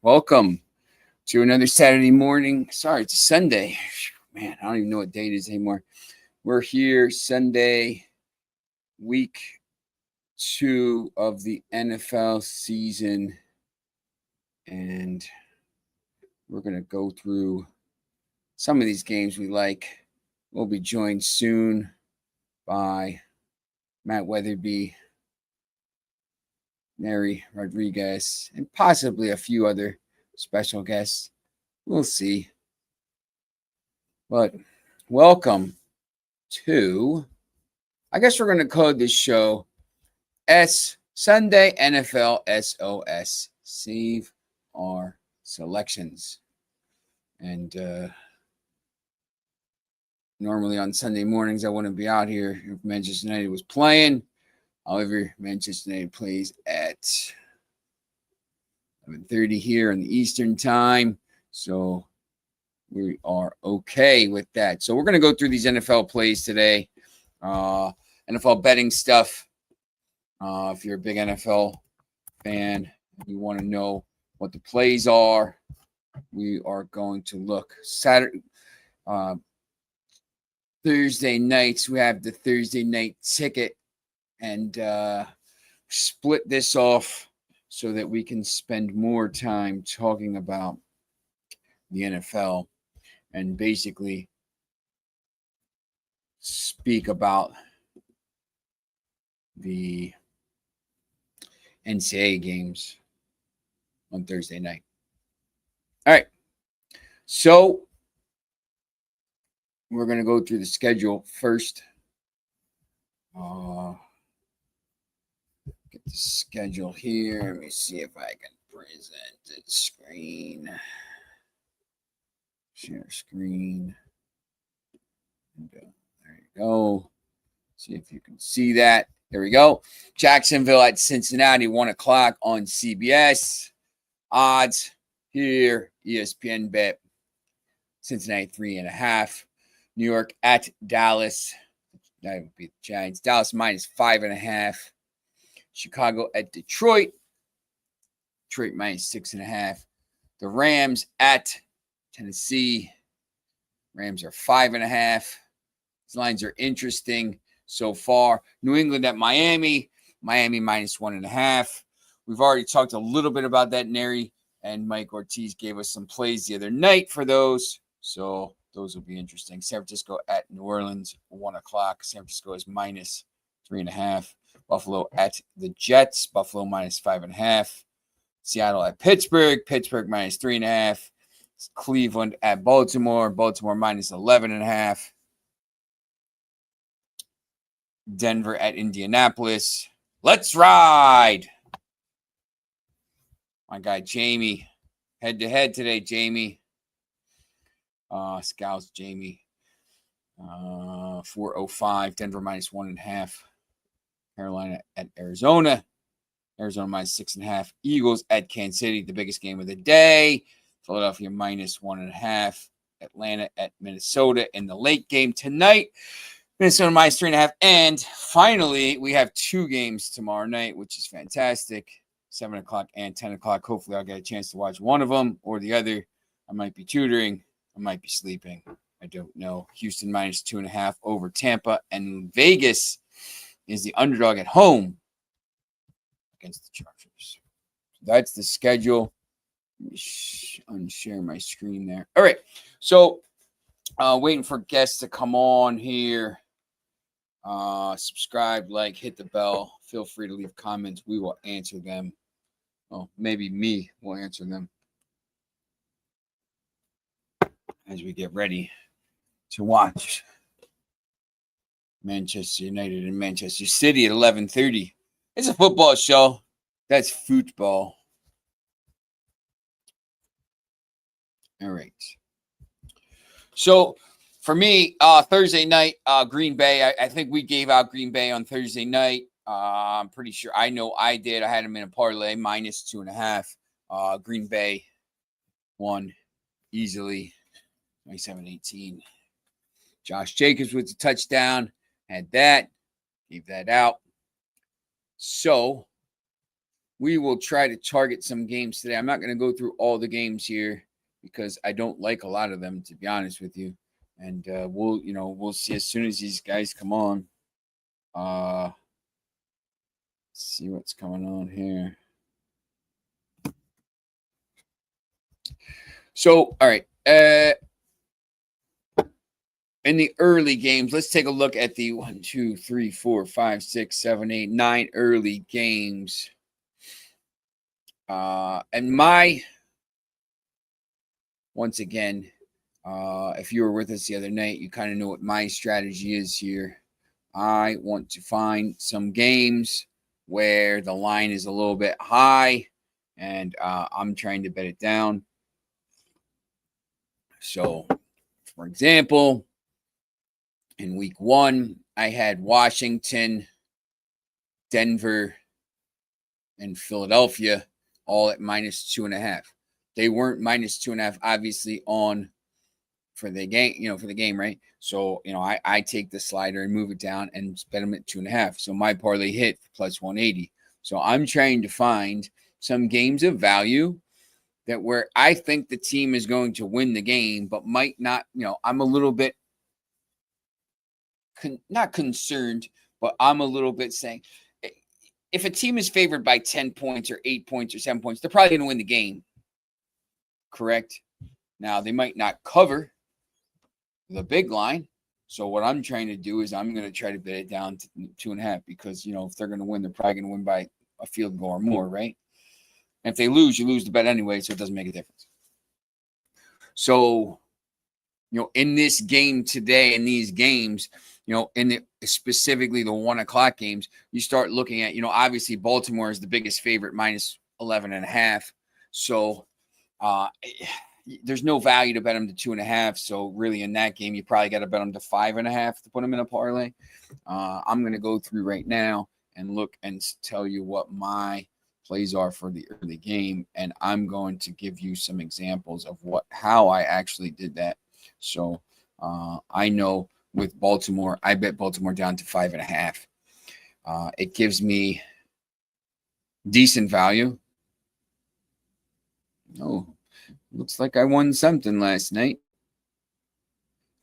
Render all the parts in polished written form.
Welcome to another Saturday morning. Sorry, it's a Sunday. Man, I don't even know what date it is anymore. We're here Sunday, week 2 of the NFL season, and we're going to go through some of these games we like. We'll be joined soon by Matt Weatherby, Mary Rodriguez, and possibly a few other special guests. We'll see. But welcome to, I guess we're going to code this show Sunday NFL S.O.S. Save our selections. And normally on Sunday mornings, I wouldn't be out here if Manchester United was playing. However, Manchester United plays at 11:30 here in the Eastern time. So we are okay with that. So we're going to go through these NFL plays today. NFL betting stuff. If you're a big NFL fan and you want to know what the plays are, we are going to look. Thursday nights, we have the Thursday night ticket, and split this off so that we can spend more time talking about the NFL and basically speak about the NCAA games on Thursday night. All right. So we're going to go through the schedule first. Get the schedule here. Let me see if I can present the screen. Share screen. And, there you go. See if you can see that. There we go. Jacksonville at Cincinnati, 1 o'clock on CBS. Odds here, ESPN bet. Cincinnati 3.5. New York at Dallas. That would be the Giants. Dallas minus 5.5. Chicago at Detroit. Detroit minus 6.5. The Rams at Tennessee. Rams are 5.5. These lines are interesting so far. New England at Miami. Miami minus 1.5. We've already talked a little bit about that. Neri and Mike Ortiz gave us some plays the other night for those. So those will be interesting. San Francisco at New Orleans, 1 o'clock. San Francisco is minus 3.5. Buffalo at the Jets. Buffalo minus 5.5. Seattle at Pittsburgh. Pittsburgh minus 3.5. Cleveland at Baltimore. Baltimore minus 11.5. Denver at Indianapolis. Let's ride. My guy Jamie. Head to head today, Jamie. Scouts Jamie. 405. Denver minus 1.5. Carolina at Arizona. Arizona minus 6.5. Eagles at Kansas City, the biggest game of the day. Philadelphia minus 1.5. Atlanta at Minnesota in the late game tonight. Minnesota minus 3.5. And finally, we have 2 games tomorrow night, which is fantastic. 7 o'clock and 10 o'clock. Hopefully, I'll get a chance to watch one of them or the other. I might be tutoring. I might be sleeping. I don't know. Houston minus 2.5 over Tampa. And Vegas is the underdog at home against the Chargers. That's the schedule. Let me unshare my screen there. All right. So waiting for guests to come on here. Subscribe, like, hit the bell. Feel free to leave comments. We will answer them. Well, maybe me will answer them as we get ready to watch Manchester United and Manchester City at 11:30. It's a football show. That's football. All right. So for me, Thursday night, Green Bay. I think we gave out Green Bay on Thursday night. I'm pretty sure. I know I did. I had them in a parlay, minus 2.5. Green Bay won easily, 27-18. Josh Jacobs with the touchdown. Had that. Gave that out. So we will try to target some games today. I'm not going to go through all the games here because I don't like a lot of them, to be honest with you. And we'll see as soon as these guys come on. See what's going on here. So, all right. In the early games, let's take a look at the 1, 2, 3, 4, 5, 6, 7, 8, 9 early games. And once again, if you were with us the other night, you kind of know what my strategy is here. I want to find some games where the line is a little bit high, and I'm trying to bet it down. So, for example, in week 1, I had Washington, Denver, and Philadelphia all at -2.5. They weren't -2.5, obviously, for the game, right? So, I take the slider and move it down and bet them at 2.5. So my parlay hit plus 180. So I'm trying to find some games of value that where I think the team is going to win the game, but might not, I'm a little bit not concerned, but I'm a little bit saying if a team is favored by 10 points or 8 points or 7 points, they're probably going to win the game. Correct? Now, they might not cover the big line. So what I'm trying to do is I'm going to try to bet it down to 2.5 because, if they're going to win, they're probably going to win by a field goal or more, right? And if they lose, you lose the bet anyway, so it doesn't make a difference. So, in this game today, in these games, specifically the 1 o'clock games, you start looking at, obviously Baltimore is the biggest favorite, -11.5. So there's no value to bet them to 2.5. So really in that game, you probably got to bet them to 5.5 to put them in a parlay. I'm going to go through right now and look and tell you what my plays are for the early game. And I'm going to give you some examples of how I actually did that. So I know with Baltimore, I bet Baltimore down to 5.5. It gives me decent value. Oh, looks like I won something last night.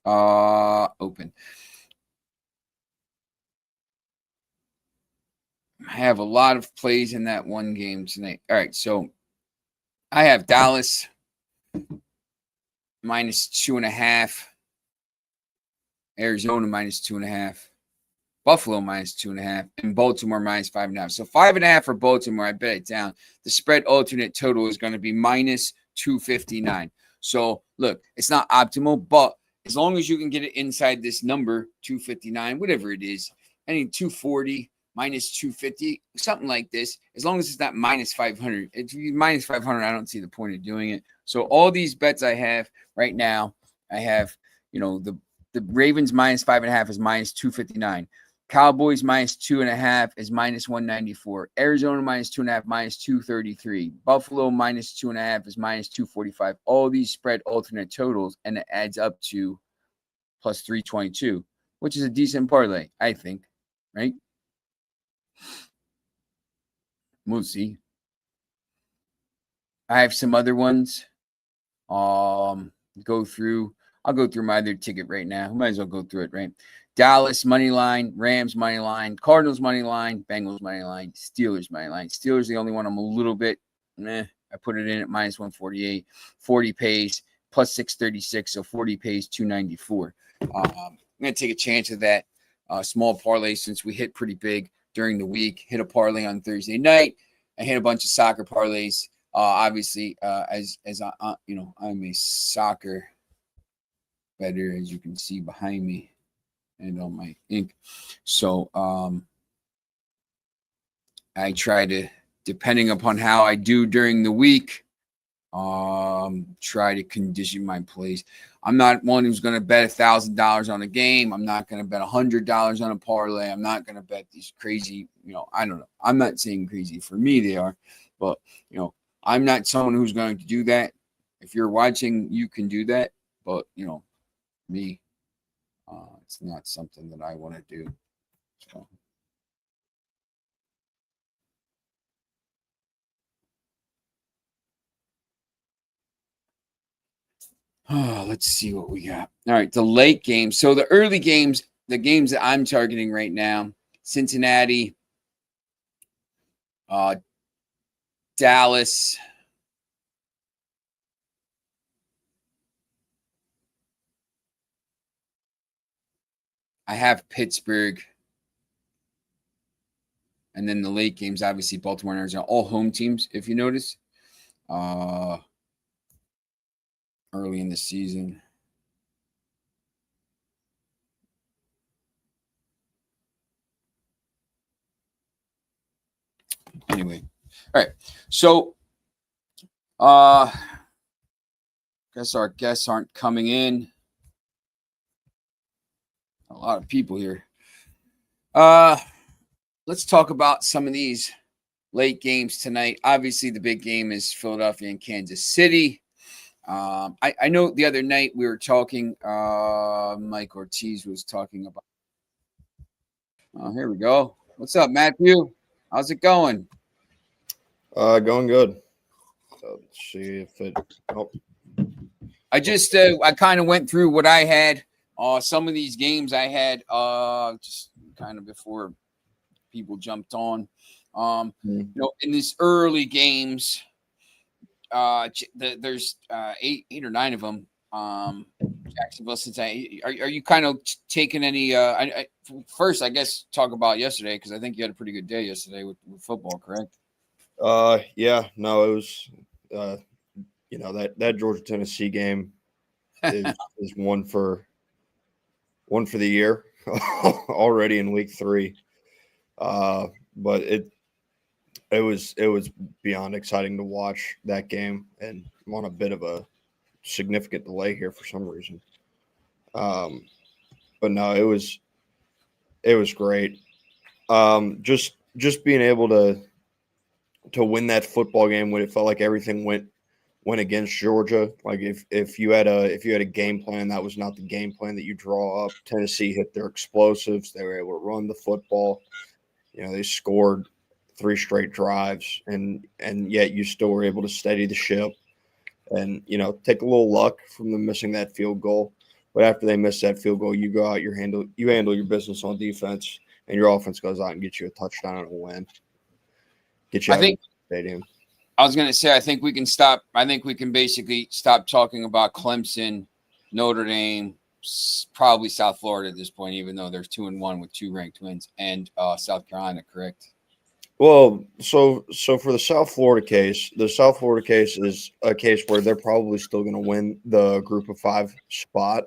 Open. I have a lot of plays in that one game tonight. All right, so I have Dallas -2.5, Arizona -2.5, Buffalo -2.5, and Baltimore -5.5. So 5.5 for Baltimore. I bet it down. The spread alternate total is going to be -259. So look, it's not optimal, but as long as you can get it inside this number, 259, whatever it is, I need 240, -250, something like this. As long as it's not -500. If you -500, I don't see the point of doing it. So all these bets I have right now, I have, the Ravens -5.5 is -259. Cowboys -2.5 is -194. Arizona -2.5, -233. Buffalo -2.5 is -245. All these spread alternate totals, and it adds up to plus 322, which is a decent parlay, I think, right? We'll see. I have some other ones. I'll go through my other ticket right now. Might as well go through it, right? Dallas money line, Rams money line, Cardinals money line, Bengals money line, Steelers money line. Steelers the only one I'm a little bit I put it in at -148. 40 pays plus 636, so 40 pays 294. I'm gonna take a chance of that small parlay since we hit pretty big during the week. Hit a parlay on Thursday night. I hit a bunch of soccer parlays. Obviously, as I'm a soccer bettor, as you can see behind me and on my ink. So I try to, depending upon how I do during the week, try to condition my plays. I'm not one who's going to bet $1,000 on a game. I'm not going to bet $100 on a parlay. I'm not going to bet these crazy, I don't know. I'm not saying crazy. For me, they are. But, I'm not someone who's going to do that. If you're watching, you can do that. But, me, It's not something that I want to do. So. Let's see what we got. All right, the late games. So the early games, the games that I'm targeting right now, Cincinnati, Dallas, I have Pittsburgh, and then the late games, obviously Baltimore and Arizona, all home teams, if you notice, early in the season. Anyway, all right. So, guess our guests aren't coming in. A lot of people here. Let's talk about some of these late games tonight. Obviously, the big game is Philadelphia and Kansas City. I know the other night we were talking. Mike Ortiz was talking about. Oh, here we go. What's up, Matthew? How's it going? Going good. So let's see if it. Oh. I kind of went through what I had. Some of these games I had just kind of before people jumped on. You know, in these early games, there's 8 or 9 of them. Jacksonville, Cincinnati. Are you kind of taking any? First, I guess talk about yesterday because I think you had a pretty good day yesterday with football, correct? Yeah, no, it was. You know that Georgia Tennessee game is one for the year already in week 3. But it was beyond exciting to watch that game, and I'm on a bit of a significant delay here for some reason. But no, it was great. Just being able to win that football game when it felt like everything went against Georgia. Like if you had a game plan, that was not the game plan that you draw up. Tennessee hit their explosives. They were able to run the football. You know, they scored 3 straight drives, and yet you still were able to steady the ship and, you know, take a little luck from them missing that field goal. But after they miss that field goal, you go out, you handle your business on defense, and your offense goes out and gets you a touchdown and a win. Get you out of the stadium. I was going to say, I think we can stop. I think we can basically stop talking about Clemson, Notre Dame, probably South Florida at this point, even though there's 2-1 with 2 ranked wins, and South Carolina, correct? Well, so for the South Florida case is a case where they're probably still going to win the Group of 5 spot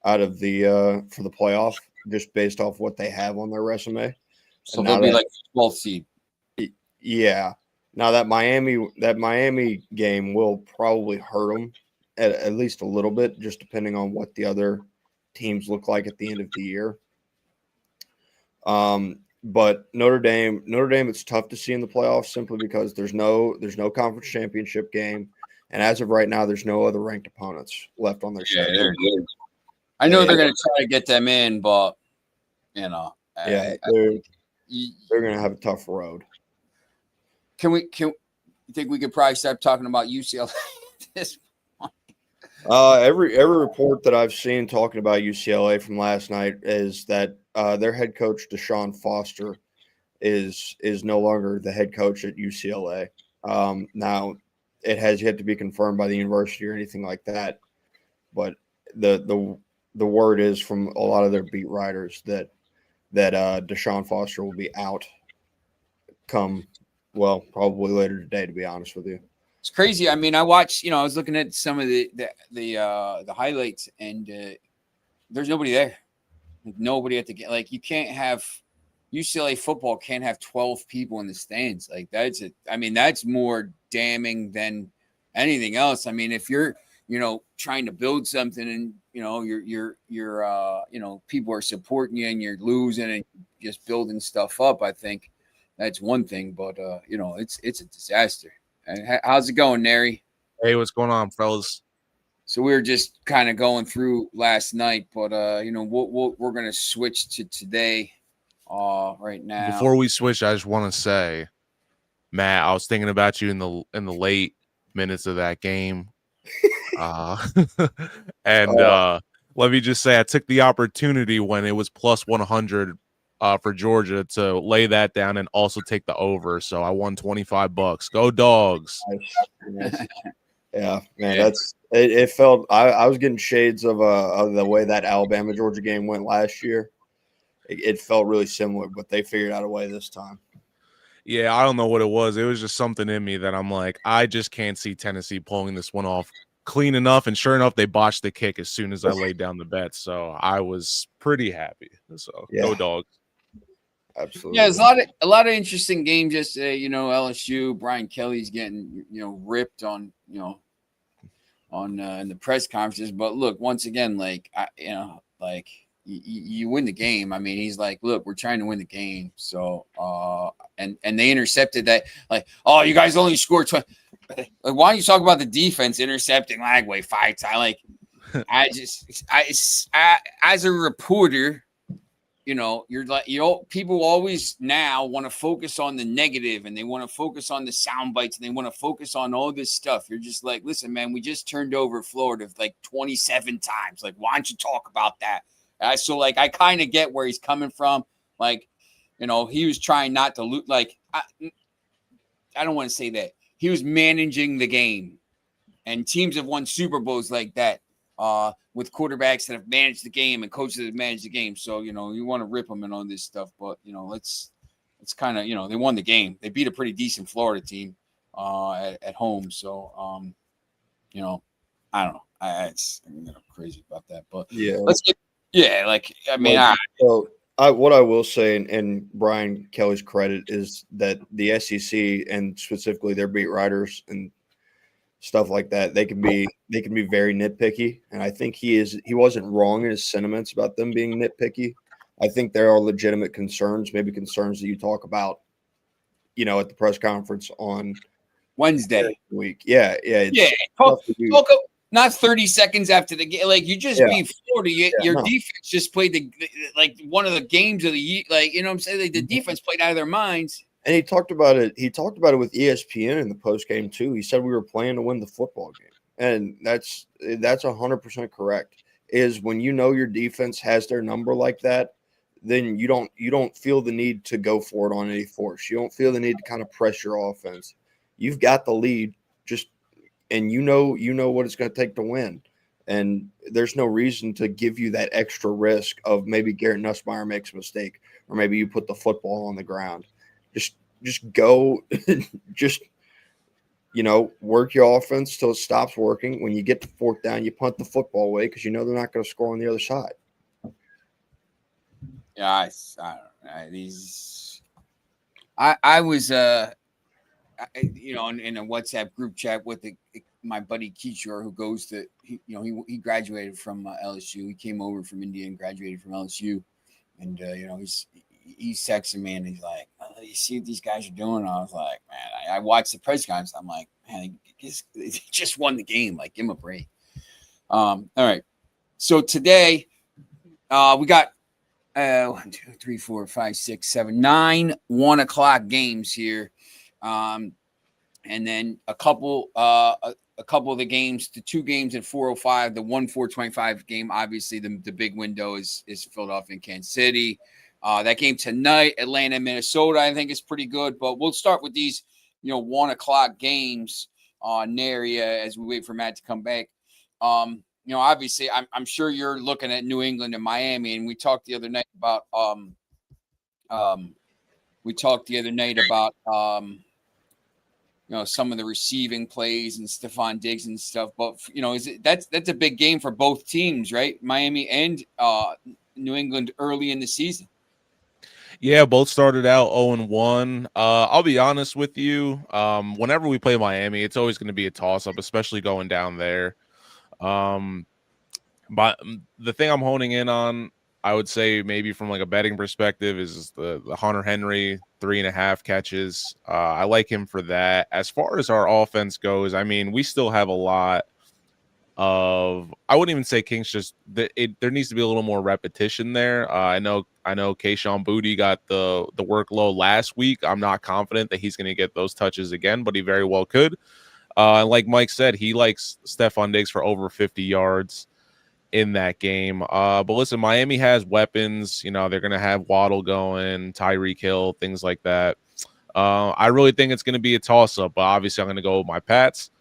out of the for the playoff, just based off what they have on their resume. So they'll be like 12th seed. Yeah. Now that Miami game will probably hurt them at least a little bit, just depending on what the other teams look like at the end of the year. But Notre Dame, it's tough to see in the playoffs simply because there's no conference championship game, and as of right now, there's no other ranked opponents left on their schedule. I know they're going to try to get them in, but you know, they're going to have a tough road. You think we could probably start talking about UCLA at this point? Every report that I've seen talking about UCLA from last night is that their head coach Deshaun Foster is no longer the head coach at UCLA. Now, it has yet to be confirmed by the university or anything like that, but the word is from a lot of their beat writers that Deshaun Foster will be out come. Well, probably later today, to be honest with you. It's crazy. I mean, I watched, I was looking at some of the highlights, and there's nobody there. Like, nobody at the game. Like, you can't have UCLA football can't have 12 people in the stands. Like, that's more damning than anything else. I mean, if you're, trying to build something and, you're people are supporting you and you're losing and just building stuff up, I think that's one thing, but it's a disaster. How's it going, Nary? Hey, what's going on, fellas? So we were just kind of going through last night, but we're gonna switch to today. Right now. Before we switch, I just want to say, Matt, I was thinking about you in the late minutes of that game. And let me just say, I took the opportunity when it was plus 100 for Georgia to lay that down and also take the over. So I won $25. Go Dogs! Nice. Yeah, man, that's it. It felt I was getting shades of the way that Alabama Georgia game went last year. It felt really similar, but they figured out a way this time. Yeah, I don't know what it was. It was just something in me that I'm like, I just can't see Tennessee pulling this one off clean enough. And sure enough, they botched the kick as soon as I laid down the bet. So I was pretty happy. So Go Dogs. Absolutely. Yeah, there's a lot of interesting games yesterday. LSU, Brian Kelly's getting ripped on in the press conferences. But look, once again, you win the game. I mean, he's like, look, we're trying to win the game. So and they intercepted that. Like, oh, you guys only scored 20. Like, why don't you talk about the defense intercepting Lagway 5 times? Like, I as a reporter, you're like, people always now want to focus on the negative, and they want to focus on the sound bites, and they want to focus on all this stuff. You're just like, listen, man, we just turned over Florida like 27 times. Like, why don't you talk about that? So like, I kind of get where he's coming from. Like, he was trying not to lose. Like, I don't want to say that. He was managing the game, and teams have won Super Bowls like that. With quarterbacks that have managed the game and coaches that have managed the game. So, you want to rip them and all this stuff, but it's kind of, they won the game. They beat a pretty decent Florida team at home. So, I don't know. I'm crazy about that, but so what I will say, and Brian Kelly's credit, is that the SEC and specifically their beat writers and stuff like that, they can be very nitpicky, and I think he wasn't wrong in his sentiments about them being nitpicky. I think there are legitimate concerns, maybe concerns that you talk about, at the press conference on Wednesday week. Yeah. Talk not 30 seconds after the game. Like, you just beat Florida. Your defense just played one of the games of the year. Like, you know what I'm saying? Like, the defense played out of their minds. And he talked about it. He talked about it with ESPN in the post game too. He said we were playing to win the football game, and that's 100% correct. Is when your defense has their number like that, then you don't feel the need to go for it on any force. You don't feel the need to kind of press your offense. You've got the lead, and you know what it's going to take to win. And there's no reason to give you that extra risk of maybe Garrett Nussmeier makes a mistake, or maybe you put the football on the ground. Just go, work your offense till it stops working. When you get to fourth down, you punt the football away because they're not going to score on the other side. Yeah, I don't know. I was in a WhatsApp group chat with my buddy Kishore, who goes to he graduated from LSU. He came over from India and graduated from LSU, and he's texting me and he's like, oh, you see what these guys are doing? And I was like, man, I watched the press conference. I'm like, man, they just won the game. Like, give him a break. All right. So today we got 1, 2, 3, 4, 5, 6, 7, 9 1 o'clock games here. And then a couple of the games, the 2 games at 4:05, the 4:25 game. Obviously, the big window is Philadelphia and Kansas City. That game tonight, Atlanta, Minnesota, I think is pretty good. But we'll start with these, 1 o'clock games on area as we wait for Matt to come back. Obviously, I'm sure you're looking at New England and Miami, and we talked the other night about some of the receiving plays and Stephon Diggs and stuff. But that's a big game for both teams, right? Miami and New England early in the season. Yeah, both started out 0-1. I'll be honest with you. Whenever we play Miami, it's always going to be a toss-up, especially going down there. But the thing I'm honing in on, I would say maybe from like a betting perspective, is the Hunter Henry 3.5 catches. I like him for that. As far as our offense goes, I mean, we still have a lot I wouldn't even say Kings, just there needs to be a little more repetition there. I know Keishon Boutte got the workload last week. I'm not confident that he's going to get those touches again, but he very well could. And like Mike said, he likes Stephon Diggs for over 50 yards in that game. But listen, Miami has weapons. You know, they're going to have Waddle going, Tyreek Hill, things like that. I really think it's going to be a toss-up, but obviously I'm going to go with my Pats.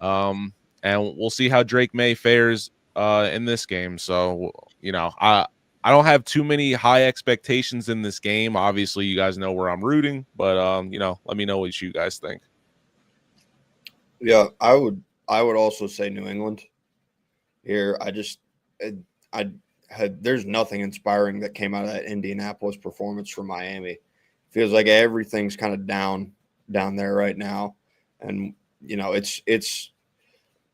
And we'll see how Drake May fares in this game. So, you know, I don't have too many high expectations in this game. Obviously, you guys know where I'm rooting, but you know, let me know what you guys think. Yeah, I would also say New England here. I had there's nothing inspiring that came out of that Indianapolis performance from Miami. Feels like everything's kind of down there right now, and you know it's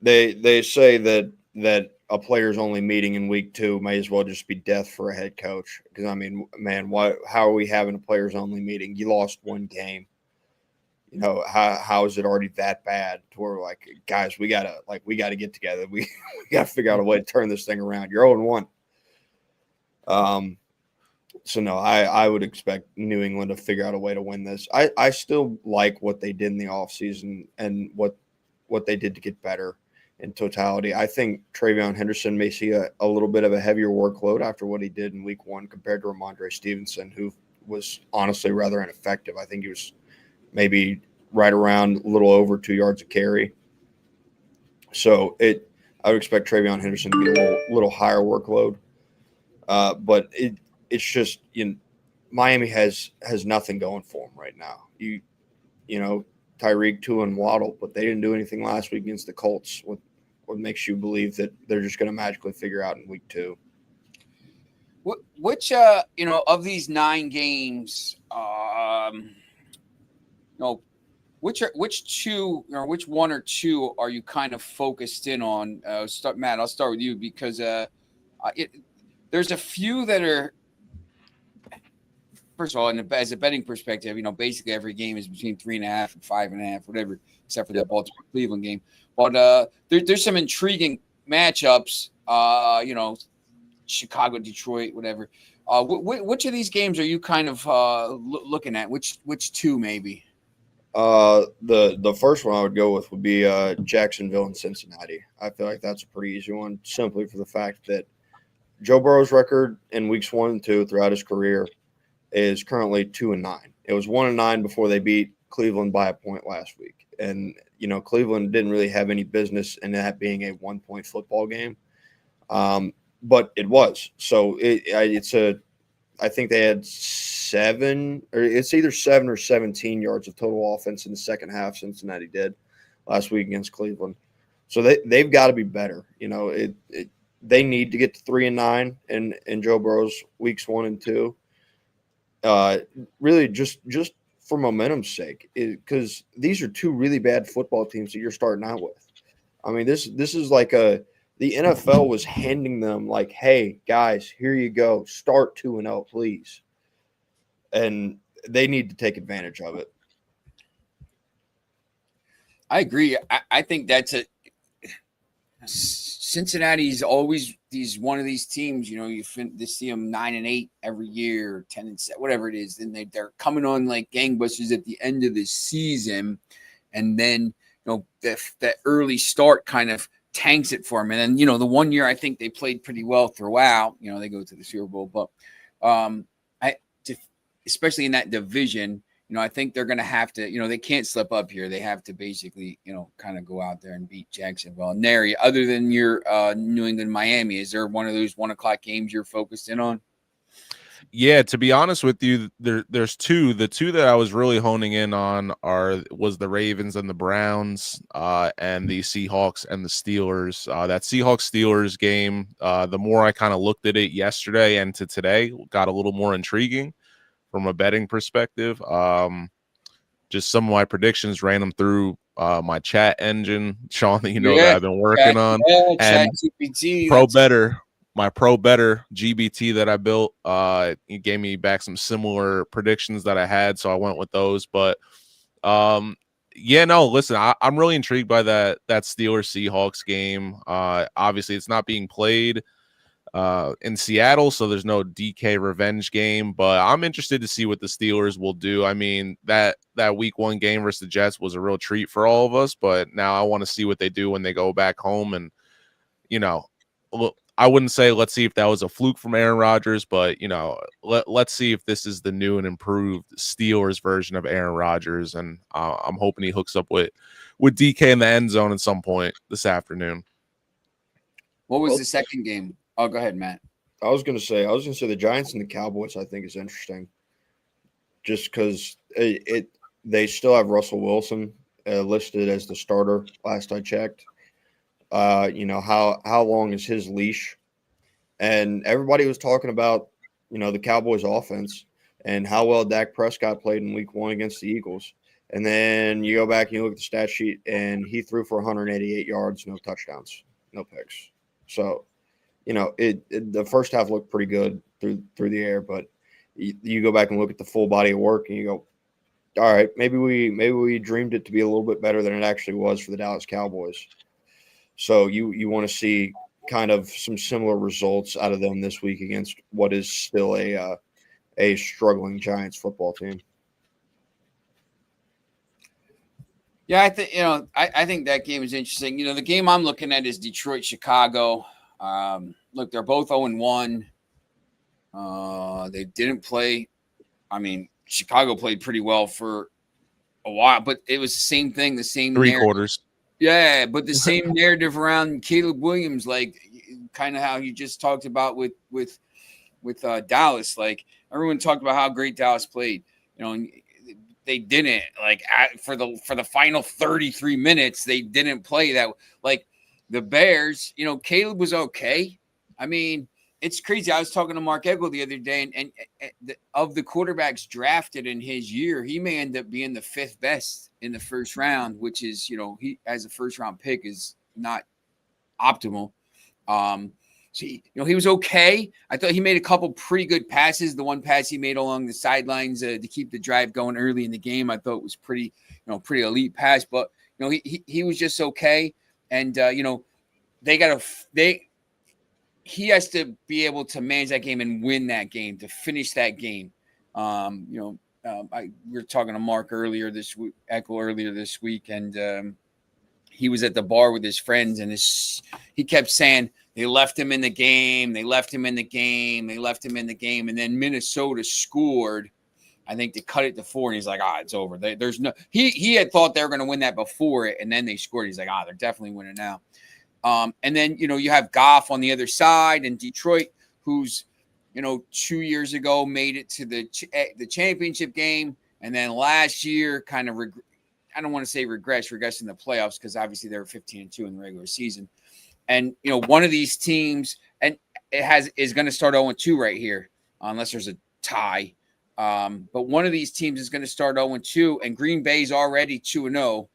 they say that a player's only meeting in week 2 may as well just be death for a head coach. Because I mean, man, how are we having a players only meeting? You lost one game. You know, how is it already that bad to where we're like, guys, we gotta get together. We gotta figure out a way to turn this thing around. You're 0-1. So no, I would expect New England to figure out a way to win this. I still like what they did in the offseason and what they did to get better in totality. I think Travion Henderson may see a little bit of a heavier workload after what he did in week 1 compared to Ramondre Stevenson, who was honestly rather ineffective. I think he was maybe right around a little over 2 yards a carry. So I would expect Travion Henderson to get a little higher workload. But it's just, you know, Miami has nothing going for them right now. You know, Tyreek, Tua, and Waddle, but they didn't do anything last week against the Colts. What makes you believe that they're just going to magically figure out in week 2? Which you know, of these 9 games, you know, which two or which one or two are you kind of focused in on? Matt, I'll start with you because there's a few that are. First of all, as a betting perspective, you know, basically every game is between 3.5 and 5.5, whatever, except for that Baltimore Cleveland game. But there's some intriguing matchups. You know, Chicago, Detroit, whatever. Which of these games are you kind of looking at? Which two maybe? The first one I would go with would be Jacksonville and Cincinnati. I feel like that's a pretty easy one, simply for the fact that Joe Burrow's record in weeks 1 and 2 throughout his career is currently 2-9. It was 1-9 before they beat Cleveland by a point last week. And, you know, Cleveland didn't really have any business in that being a 1-point football game. But it was. So I think they had 7 or 17 yards of total offense in the second half. Cincinnati did last week against Cleveland. So they've got to be better. You know, they need to get to 3-9 in Joe Burrow's weeks 1 and 2. Really just for momentum's sake, because these are 2 really bad football teams that you're starting out with. I mean, this is like the NFL was handing them like, hey, guys, here you go. Start 2-0, please. And they need to take advantage of it. I agree. I think that's Cincinnati's always one of these teams. You know, you see them 9-8 every year, 10-7, whatever it is. Then they're coming on like gangbusters at the end of the season, and then you know that early start kind of tanks it for them. And then you know the one year I think they played pretty well throughout. You know, they go to the Super Bowl, but especially in that division. You know, I think they're going to have to, you know, they can't slip up here. They have to basically, you know, kind of go out there and beat Jacksonville. Nary, other than your New England, Miami, is there one of those 1:00 games you're focused in on? Yeah, to be honest with you, there's 2. The 2 that I was really honing in on was the Ravens and the Browns, and the Seahawks and the Steelers. That Seahawks-Steelers game, the more I kind of looked at it yesterday and to today, got a little more intriguing from a betting perspective. Just some of my predictions, ran them through my chat engine, Sean, that you know that I've been working on. And GPT, my Pro Better GBT that I built, he gave me back some similar predictions that I had, so I went with those. But Yeah, no, listen, I'm really intrigued by that Steelers Seahawks game. Obviously, it's not being played in Seattle, so there's no DK revenge game, but I'm interested to see what the Steelers will do. I mean, that week 1 game versus the Jets was a real treat for all of us, but now I want to see what they do when they go back home. And look, I wouldn't say let's see if that was a fluke from Aaron Rodgers, but let's see if this is the new and improved Steelers version of Aaron Rodgers. And I'm hoping he hooks up with DK in the end zone at some point this afternoon. What was the second game? Oh, go ahead, Matt. I was gonna say the Giants and the Cowboys. I think is interesting, just because they still have Russell Wilson listed as the starter. Last I checked, how long is his leash? And everybody was talking about the Cowboys' offense and how well Dak Prescott played in Week 1 against the Eagles. And then you go back and you look at the stat sheet, and he threw for 188 yards, no touchdowns, no picks. So. The first half looked pretty good through the air, but you go back and look at the full body of work, and you go, all right, maybe we dreamed it to be a little bit better than it actually was for the Dallas Cowboys. So you want to see kind of some similar results out of them this week against what is still a struggling Giants football team. Yeah, I think that game is interesting. The game I'm looking at is Detroit-Chicago. Look, they're both 0-1. They didn't play. I mean, Chicago played pretty well for a while, but it was the same thing, the same 3 quarters. Yeah, but the same narrative around Caleb Williams, like kind of how you just talked about with Dallas. Like everyone talked about how great Dallas played. And they didn't. Like for the final 33 minutes, they didn't play that. Like the Bears, Caleb was okay. I mean, it's crazy. I was talking to Mark Eggle the other day, and of the quarterbacks drafted in his year, he may end up being the 5th best in the first round, which is, he as a first round pick is not optimal. So he was okay. I thought he made a couple pretty good passes. The one pass he made along the sidelines to keep the drive going early in the game, I thought was pretty elite pass. But he was just okay. And he has to be able to manage that game and win that game, to finish that game. We were talking to Mark earlier this week, Eckel earlier this week, and he was at the bar with his friends, and he kept saying they left him in the game, and then Minnesota scored, I think, to cut it to 4, and he's like, it's over. There's no. He had thought they were going to win that before it, and then they scored. He's like, they're definitely winning now. And then, you have Goff on the other side, and Detroit, who's, 2 years ago made it to the championship game. And then last year kind of, I don't want to say regress in the playoffs, because obviously they were 15-2 in the regular season. And, one of these teams, and is going to start 0-2 right here, unless there's a tie. But one of these teams is going to start 0-2, and Green Bay's already 2-0,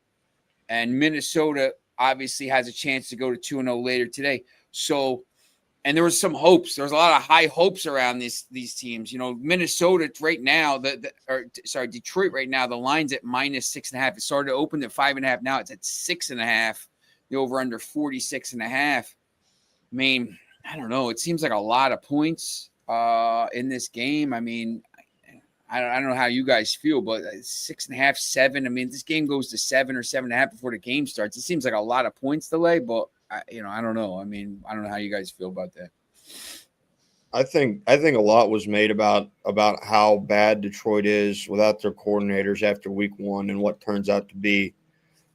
and Minnesota obviously has a chance to go to 2-0 later today. So, and there was some hopes. There was a lot of high hopes around these teams. Minnesota right now, Detroit right now, the line's at -6.5. It started to open at 5.5. Now it's at 6.5. The over under 46.5. I mean, I don't know. It seems like a lot of points in this game. I mean, I don't know how you guys feel, but 6.5, 7. I mean, this game goes to 7 or 7.5 before the game starts. It seems like a lot of points delay, but I don't know. I mean, I don't know how you guys feel about that. I think a lot was made about how bad Detroit is without their coordinators after week 1, and what turns out to be,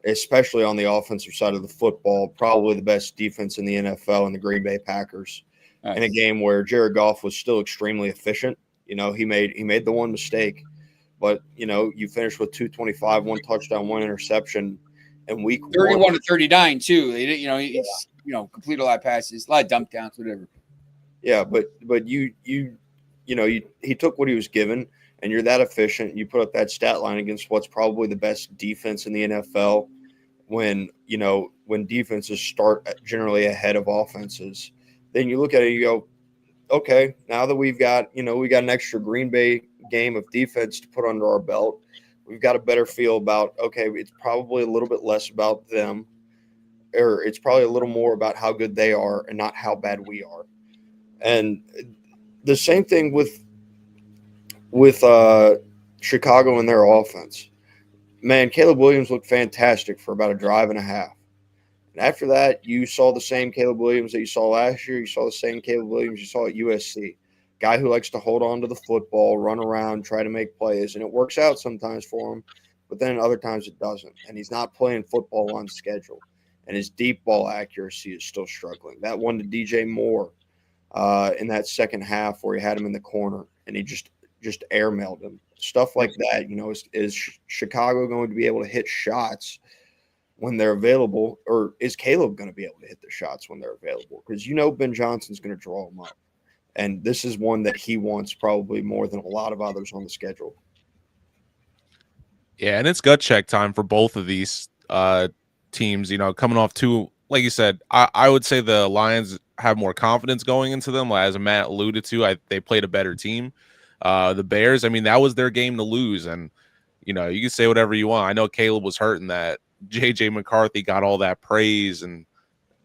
especially on the offensive side of the football, probably the best defense in the NFL in the Green Bay Packers. Nice. In a game where Jared Goff was still extremely efficient. He made the one mistake, but you finished with 225, 1 touchdown, 1 interception, and week 31 to 39 too. They did, he's complete a lot of passes, a lot of dump downs, whatever. Yeah, but he took what he was given, and you're that efficient. You put up that stat line against what's probably the best defense in the NFL. When defenses start generally ahead of offenses, then you look at it, you go, okay, now that we got an extra Green Bay game of defense to put under our belt, We've got a better feel about, okay, it's probably a little bit less about them, or it's probably a little more about how good they are and not how bad we are. And the same thing with Chicago and their offense. Man, Caleb Williams looked fantastic for about a drive and a half. And after that, you saw the same Caleb Williams that you saw last year. You saw the same Caleb Williams you saw at USC. Guy who likes to hold on to the football, run around, try to make plays. And it works out sometimes for him, but then other times it doesn't. And he's not playing football on schedule. And his deep ball accuracy is still struggling. That one to DJ Moore in that second half where he had him in the corner and he just airmailed him. Stuff like that, is Chicago going to be able to hit shots when they're available, or is Caleb going to be able to hit the shots when they're available? Because Ben Johnson's going to draw them up. And this is one that he wants probably more than a lot of others on the schedule. Yeah, and it's gut check time for both of these teams, coming off two, like you said, I would say the Lions have more confidence going into them. As Matt alluded to, they played a better team. The Bears, I mean, that was their game to lose. And, you can say whatever you want. I know Caleb was hurting that. J.J. McCarthy got all that praise and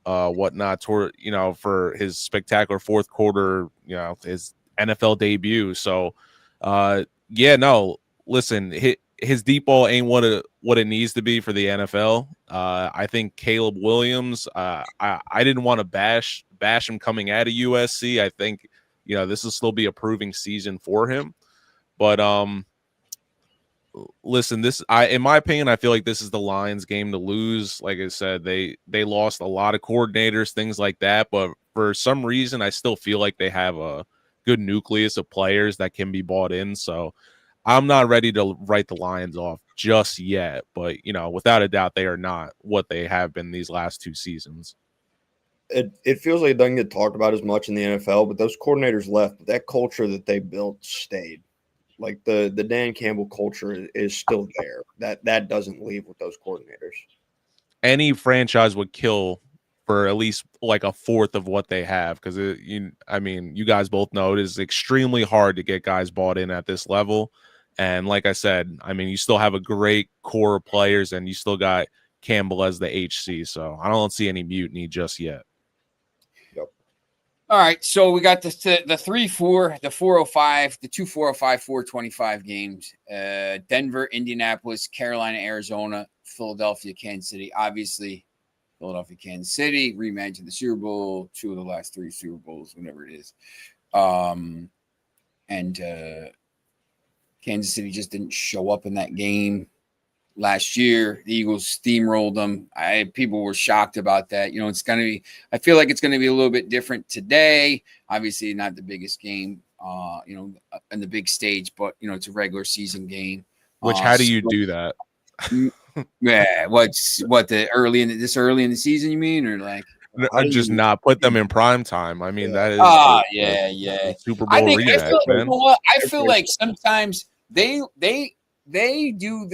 whatnot for his spectacular fourth quarter, his NFL debut. So, listen, his deep ball ain't what it needs to be for the NFL. I think Caleb Williams, I didn't want to bash him coming out of USC. I think, this will still be a proving season for him. But listen, in my opinion, I feel like this is the Lions' game to lose. Like I said, they lost a lot of coordinators, things like that. But for some reason, I still feel like they have a good nucleus of players that can be bought in. So I'm not ready to write the Lions off just yet. But, without a doubt, they are not what they have been these last two seasons. It feels like it doesn't get talked about as much in the NFL, but those coordinators left. But that culture that they built stayed. Like the Dan Campbell culture is still there. That doesn't leave with those coordinators. Any franchise would kill for at least like a fourth of what they have, because you guys both know it is extremely hard to get guys bought in at this level. And like I said, you still have a great core of players, and you still got Campbell as the HC. So I don't see any mutiny just yet. All right, so we got the 3-4, the 405, the 2 405, 425 games. Denver, Indianapolis, Carolina, Arizona, Philadelphia, Kansas City. Obviously, Philadelphia, Kansas City, rematch of the Super Bowl, 2 of the last 3 Super Bowls, whatever it is. And Kansas City just didn't show up in that game last year. The Eagles steamrolled them. People were shocked about that. It's going to be, I feel like it's going to be a little bit different today. Obviously not the biggest game, in the big stage, but it's a regular season game. How do you do that? Yeah. Early in the season, you mean, or like just not put them in prime time? That is yeah. Super Bowl rematch, man. I feel like sometimes they do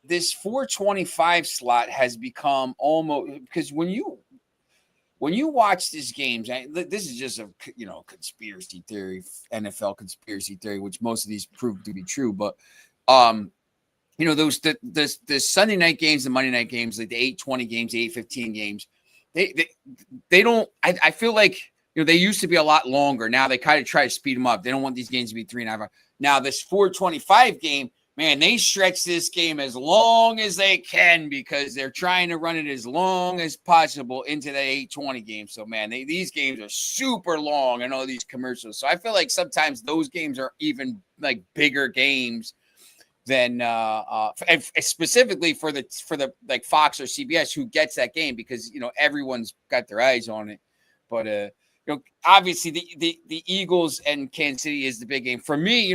this 425 slot has become almost, because when you watch these games, this is just a conspiracy theory, NFL conspiracy theory, which most of these prove to be true. But those the Sunday night games, the Monday night games, like the 8:20 games, 8:15 games, they don't. I feel like they used to be a lot longer. Now they kind of try to speed them up. They don't want these games to be 3.5 hours. Now this 425 game, man, they stretch this game as long as they can because they're trying to run it as long as possible into the 8:20 game. So, man, these games are super long and all these commercials. So I feel like sometimes those games are even like bigger games than specifically for the like Fox or CBS who gets that game, because everyone's got their eyes on it. But obviously the Eagles and Kansas City is the big game for me.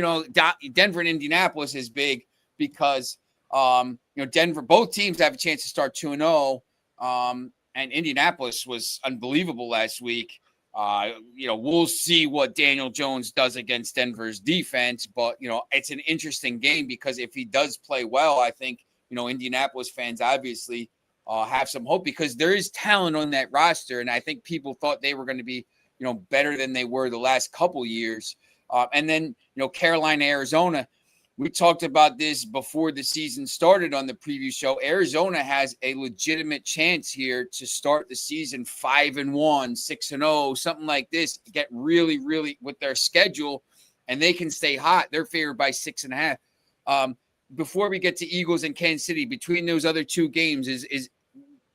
Denver and Indianapolis is big because Denver, both teams have a chance to start 2-0, and Indianapolis was unbelievable last week. We'll see what Daniel Jones does against Denver's defense, but it's an interesting game because if he does play well, I think Indianapolis fans obviously have some hope because there is talent on that roster, and I think people thought they were going to be better than they were the last couple years. And then Carolina, Arizona. we talked about this before the season started on the preview show. Arizona has a legitimate chance here to start the season 5-1, 6-0, something like this. Get really, really with their schedule, and they can stay hot. They're favored by 6.5. Before we get to Eagles and Kansas City, between those other two games, is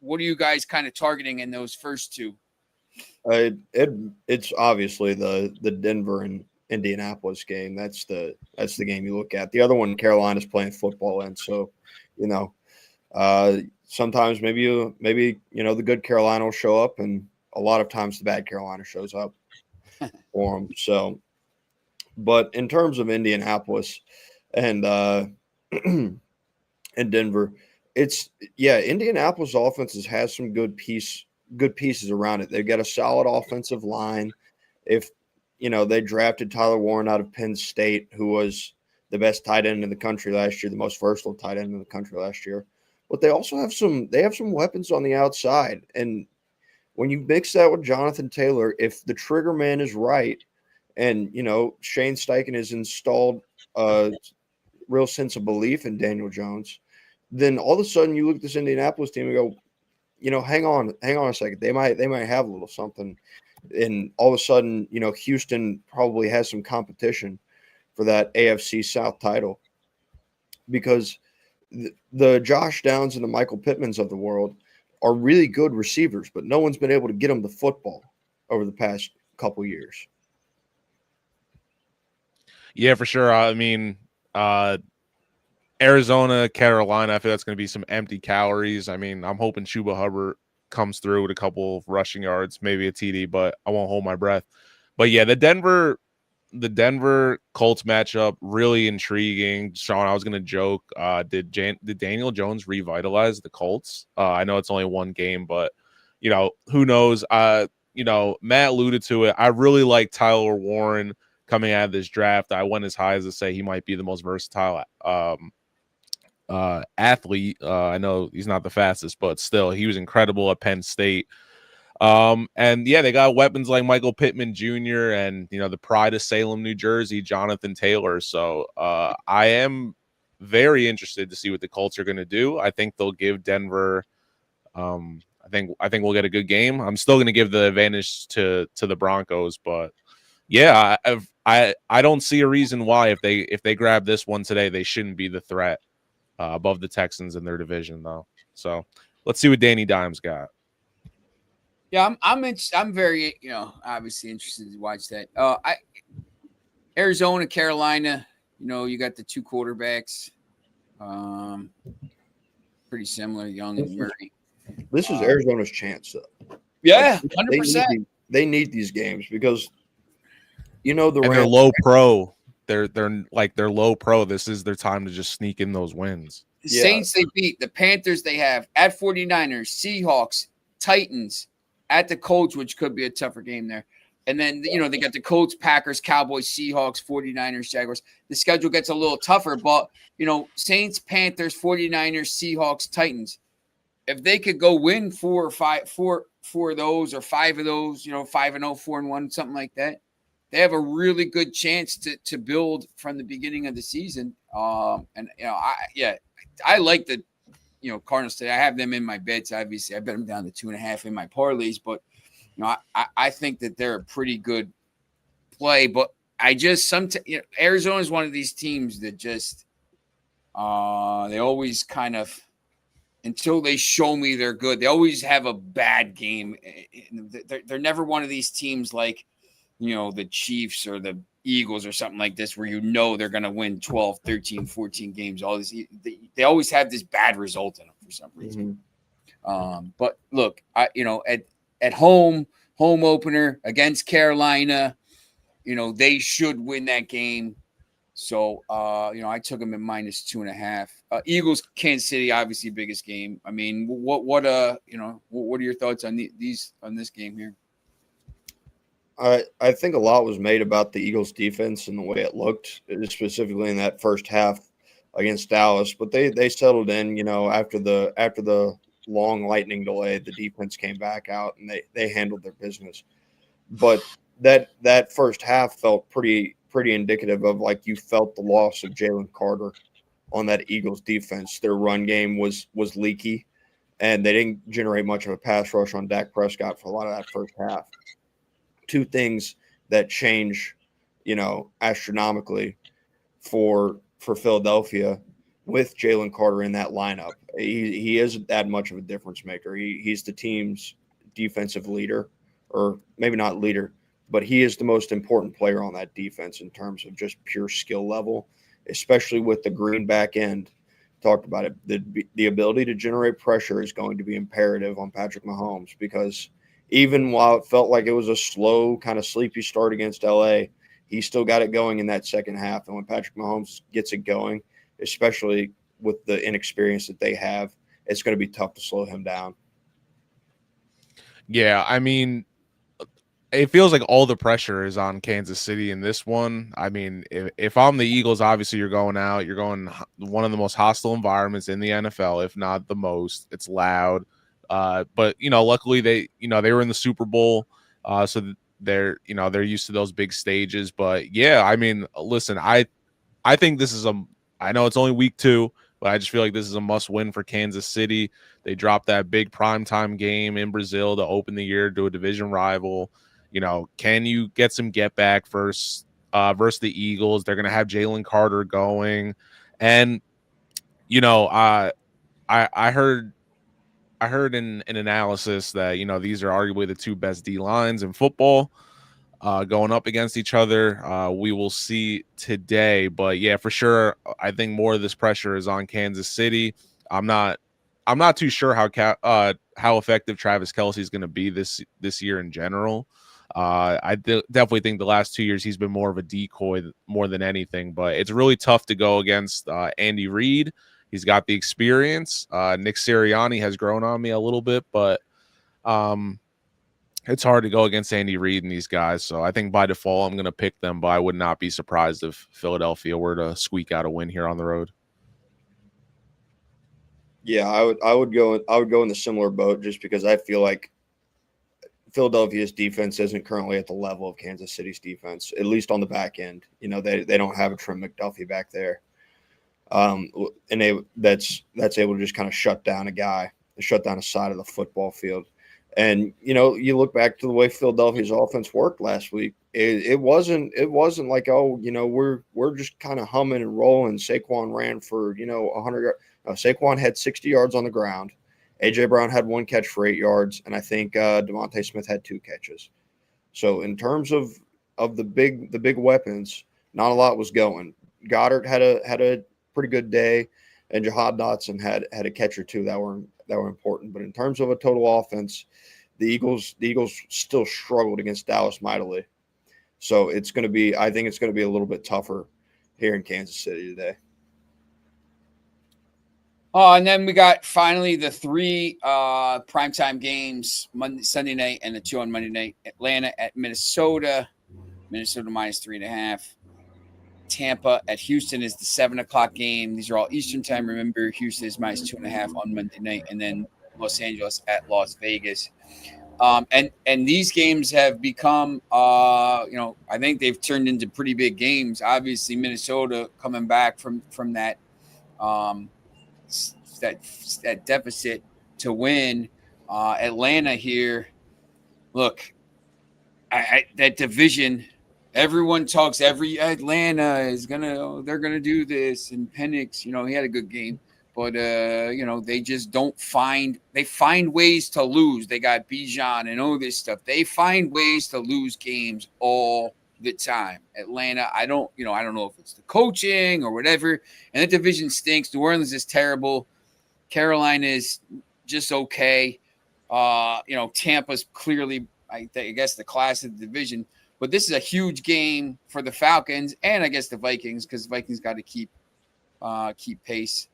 what are you guys kind of targeting in those first two? It's obviously the Denver and Indianapolis game. That's the game you look at. The other one, Carolina's playing football in. So, sometimes maybe the good Carolina will show up, and a lot of times the bad Carolina shows up for them. So, but in terms of Indianapolis and and Denver, Indianapolis offenses has some good pieces around it. They've got a solid offensive line. If they drafted Tyler Warren out of Penn State, who was the best tight end in the country last year, the most versatile tight end in the country last year. But they also have some weapons on the outside. And when you mix that with Jonathan Taylor, if the trigger man is right, and Shane Steichen has installed a real sense of belief in Daniel Jones, then all of a sudden you look at this Indianapolis team and go, hang on a second. They might have a little something. And all of a sudden, Houston probably has some competition for that AFC South title, because the Josh Downs and the Michael Pittmans of the world are really good receivers, but no one's been able to get them the football over the past couple years. Yeah, for sure. I mean, Arizona, Carolina, I feel that's going to be some empty calories. I mean, I'm hoping Chuba Hubbard comes through with a couple of rushing yards, maybe a TD, but I won't hold my breath. But yeah, the Denver Colts matchup, really intriguing. Sean, I was going to joke, did Daniel Jones revitalize the Colts? I know it's only one game, but who knows? Matt alluded to it. I really like Tyler Warren coming out of this draft. I went as high as to say he might be the most versatile athlete. I know he's not the fastest, but still, he was incredible at Penn State. And yeah, they got weapons like Michael Pittman Jr. and the pride of Salem, New Jersey, Jonathan Taylor. So I am very interested to see what the Colts are going to do. I think they'll give Denver. I think we'll get a good game. I'm still going to give the advantage to the Broncos, but yeah, I don't see a reason why if they grab this one today, they shouldn't be the threat above the Texans in their division, though. So let's see what Danny Dimes got. Yeah, I'm very obviously interested to watch that. Arizona, Carolina, you got the two quarterbacks, pretty similar, Young and Murray. This is Arizona's chance, though. Yeah, 100%. They need these games because they're low pro. They're low pro. This is their time to just sneak in those wins. The Saints they beat, the Panthers they have, at 49ers, Seahawks, Titans, at the Colts, which could be a tougher game there. And then, they got the Colts, Packers, Cowboys, Seahawks, 49ers, Jaguars. The schedule gets a little tougher, but, Saints, Panthers, 49ers, Seahawks, Titans. If they could go win four of those or five of those, 5-0, 4-1, something like that, they have a really good chance to build from the beginning of the season. I like the Cardinals today. I have them in my bets. Obviously, I bet them down to 2.5 in my parlays, but I think that they're a pretty good play. But I just Arizona is one of these teams that just they always kind of, until they show me they're good, they always have a bad game. They're never one of these teams like the Chiefs or the Eagles or something like this, where they're going to win 12, 13, 14 games. All this, they always have this bad result in them for some reason. Mm-hmm. But look, at home opener against Carolina, they should win that game. So, I took them at -2.5. Eagles, Kansas City, obviously biggest game. I mean, what are your thoughts on this game here? I think a lot was made about the Eagles' defense and the way it looked, specifically in that first half against Dallas. But they settled in, after the long lightning delay, the defense came back out and they handled their business. But that first half felt pretty pretty indicative of like you felt the loss of Jalen Carter on that Eagles defense. Their run game was leaky, and they didn't generate much of a pass rush on Dak Prescott for a lot of that first half. Two things that change, astronomically for Philadelphia with Jalen Carter in that lineup. He isn't that much of a difference maker. He's the team's defensive leader, or maybe not leader, but he is the most important player on that defense in terms of just pure skill level, especially with the green back end. Talked about it. The ability to generate pressure is going to be imperative on Patrick Mahomes, because even while it felt like it was a slow, kind of sleepy start against LA, he still got it going in that second half. And when Patrick Mahomes gets it going, especially with the inexperience that they have, it's going to be tough to slow him down. Yeah, I mean, it feels like all the pressure is on Kansas City in this one. I mean, if I'm the Eagles, obviously you're going out. You're going one of the most hostile environments in the NFL, if not the most. It's loud. But, luckily they were in the Super Bowl. So they're used to those big stages. But, yeah, I mean, listen, I think this is I know it's only week 2, but I just feel like this is a must win for Kansas City. They dropped that big primetime game in Brazil to open the year to a division rival. Can you get some get back versus the Eagles? They're going to have Jalen Carter going. And, I heard in an analysis that, these are arguably the 2 best D lines in football. Going up against each other. We will see today, but yeah, for sure, I think more of this pressure is on Kansas City. I'm not too sure how effective Travis Kelce is going to be this year in general. I definitely think the last 2 years he's been more of a decoy more than anything, but it's really tough to go against Andy Reid. He's got the experience. Nick Sirianni has grown on me a little bit, but it's hard to go against Andy Reid and these guys. So I think by default, I'm going to pick them, but I would not be surprised if Philadelphia were to squeak out a win here on the road. Yeah, I would go in the similar boat, just because I feel like Philadelphia's defense isn't currently at the level of Kansas City's defense, at least on the back end. They don't have a Trent McDuffie back there. And that's able to just kind of shut down a side of the football field. And you look back to the way Philadelphia's offense worked last week. It wasn't like, we're just kind of humming and rolling. Saquon ran for 100 yards. Saquon had 60 yards on the ground. AJ Brown had 1 catch for 8 yards, and I think Devontae Smith had 2 catches. So in terms of the big weapons, not a lot was going. Goddard had a pretty good day, and Jahad Dotson had a catch or 2 that were important. But in terms of a total offense, the Eagles still struggled against Dallas mightily. So I think it's going to be a little bit tougher here in Kansas City today. And then we got finally the 3 primetime games, Sunday night, and the 2 on Monday night. Atlanta at Minnesota. Minnesota minus 3.5. Tampa at Houston is the 7:00 game. These are all Eastern time. Remember, Houston is minus 2.5 on Monday night, and then Los Angeles at Las Vegas. And these games have become, I think they've turned into pretty big games. Obviously, Minnesota coming back from that that deficit to win. Atlanta here. Look, that division. Everyone talks. Atlanta is they're gonna do this, and Penix, he had a good game, but they just they find ways to lose. They got Bijan and all this stuff. They find ways to lose games all the time. Atlanta, I don't know if it's the coaching or whatever. And that division stinks. New Orleans is terrible. Carolina is just okay. Tampa's clearly, I guess, the class of the division. But this is a huge game for the Falcons and I guess the Vikings, because the Vikings got to keep pace.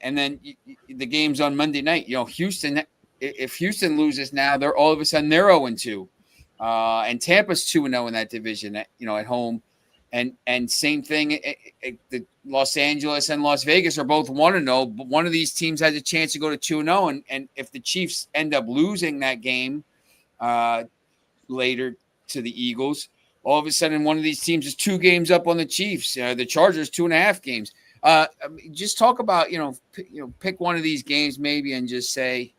And then the games on Monday night. Houston. If Houston loses now, they're all of a sudden they're 0-2, and Tampa's 2-0 in that division. At home, and same thing. The Los Angeles and Las Vegas are both 1-0, but one of these teams has a chance to go to 2-0, and if the Chiefs end up losing that game later to the Eagles, all of a sudden one of these teams is 2 games up on the Chiefs. The Chargers 2.5 games. Just talk about pick one of these games maybe and just say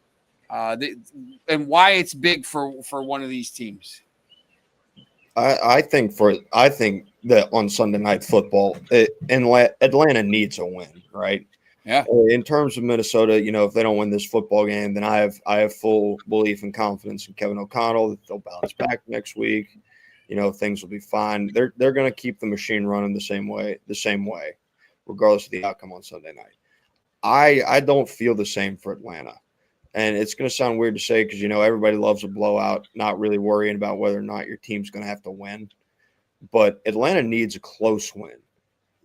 and why it's big for one of these teams. I think that on Sunday Night Football, Atlanta needs a win, right? Yeah. In terms of Minnesota, if they don't win this football game, then I have full belief and confidence in Kevin O'Connell that they'll bounce back next week. Things will be fine. They're going to keep the machine running the same way, regardless of the outcome on Sunday night. I don't feel the same for Atlanta. And it's going to sound weird to say because, everybody loves a blowout, not really worrying about whether or not your team's going to have to win. But Atlanta needs a close win.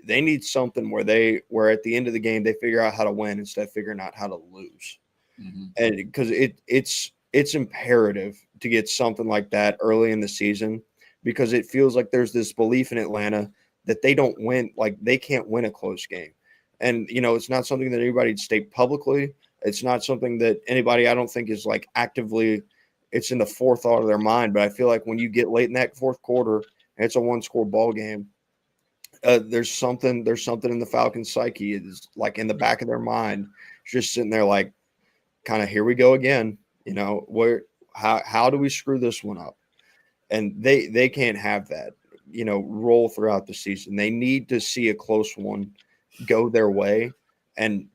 They need something where at the end of the game they figure out how to win instead of figuring out how to lose. Mm-hmm. And because it's imperative to get something like that early in the season because it feels like there's this belief in Atlanta that they don't win, like they can't win a close game. And, it's not something that anybody would state publicly. It's not something that anybody, I don't think, is like actively, it's in the forethought of their mind. But I feel like when you get late in that fourth quarter and it's a 1-score ball game, there's something in the Falcons' psyche. It's like in the back of their mind, just sitting there like, kind of, here we go again. How do we screw this one up? And they can't have that, roll throughout the season. They need to see a close one go their way. And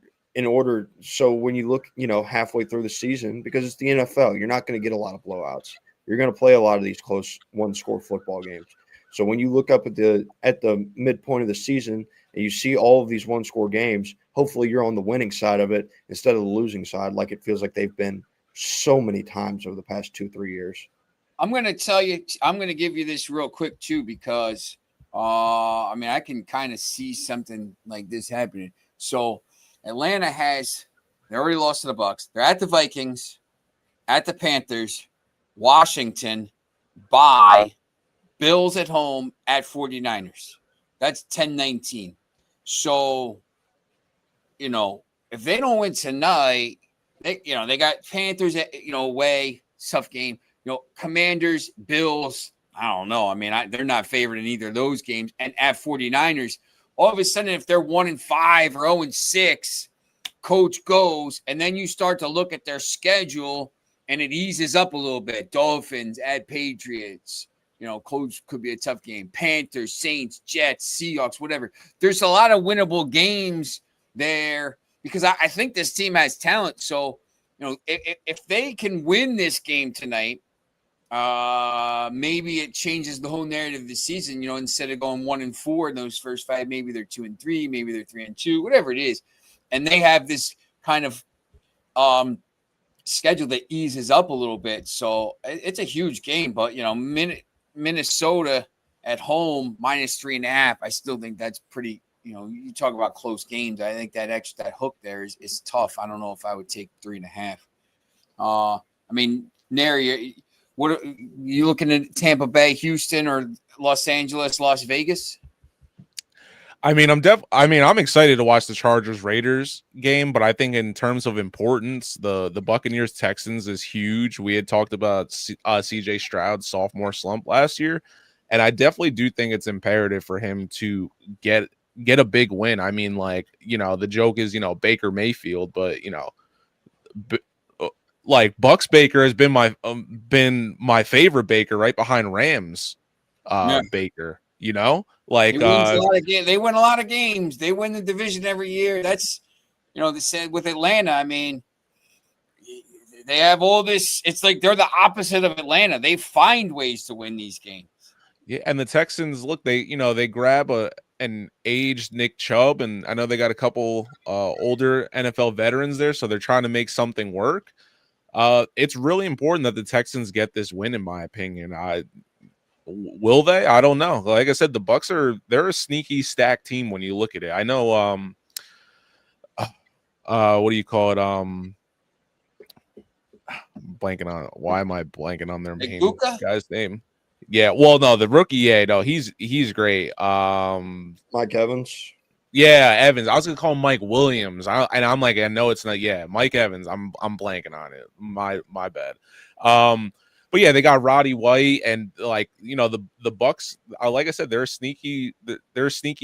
so when you look, halfway through the season, because it's the NFL, you're not going to get a lot of blowouts. You're going to play a lot of these close 1-score football games. So when you look up at the midpoint of the season and you see all of these 1-score games, hopefully you're on the winning side of it instead of the losing side, like it feels like they've been so many times over the past 2-3 years. I'm going to give you this real quick too, because I can kind of see something like this happening. So Atlanta they already lost to the Bucs. They're at the Vikings, at the Panthers, Washington, bye, Bills at home, at 49ers. That's 10-19. So, if they don't win tonight, they got Panthers, away, tough game. Commanders, Bills, I don't know. They're not favored in either of those games. And at 49ers, all of a sudden, if they're 1-5 or 0-6, coach goes, and then you start to look at their schedule, and it eases up a little bit. Dolphins at Patriots. Coach could be a tough game. Panthers, Saints, Jets, Seahawks, whatever. There's a lot of winnable games there because I think this team has talent. So, if they can win this game tonight, maybe it changes the whole narrative of the season. Instead of going 1-4 in those first 5, maybe they're 2-3, maybe they're 3-2, whatever it is, and they have this kind of schedule that eases up a little bit. So it's a huge game, but Minnesota at home -3.5. I still think that's pretty. You talk about close games. I think that hook there is tough. I don't know if I would take 3.5. Nary. What are you looking at? Tampa Bay, Houston, or Los Angeles, Las Vegas? I'm excited to watch the Chargers-Raiders game, but I think in terms of importance, the Buccaneers-Texans is huge. We had talked about C.J. Stroud's sophomore slump last year, and I definitely do think it's imperative for him to get a big win. The joke is, Baker Mayfield, but Bucks Baker has been my favorite Baker, right behind Rams Baker. They win a lot of games. They win the division every year. That's they said with Atlanta. They have all this. It's like they're the opposite of Atlanta. They find ways to win these games. Yeah, and the Texans they grab an aged Nick Chubb, and I know they got a couple older NFL veterans there, so they're trying to make something work. It's really important that the Texans get this win, in my opinion. Will they? I don't know. Like I said, the Bucks they're a sneaky stacked team when you look at it. I know what do you call it? Blanking on why am I blanking on their guy's name? Yeah, well, no, the rookie, he's great. Mike Evans. Yeah, Evans. I was gonna call him Mike Williams. I'm like, I know it's not. Yeah, Mike Evans. I'm blanking on it. My bad. But but yeah, they got Roddy White, and like the Bucks. Like I said, they're a sneaky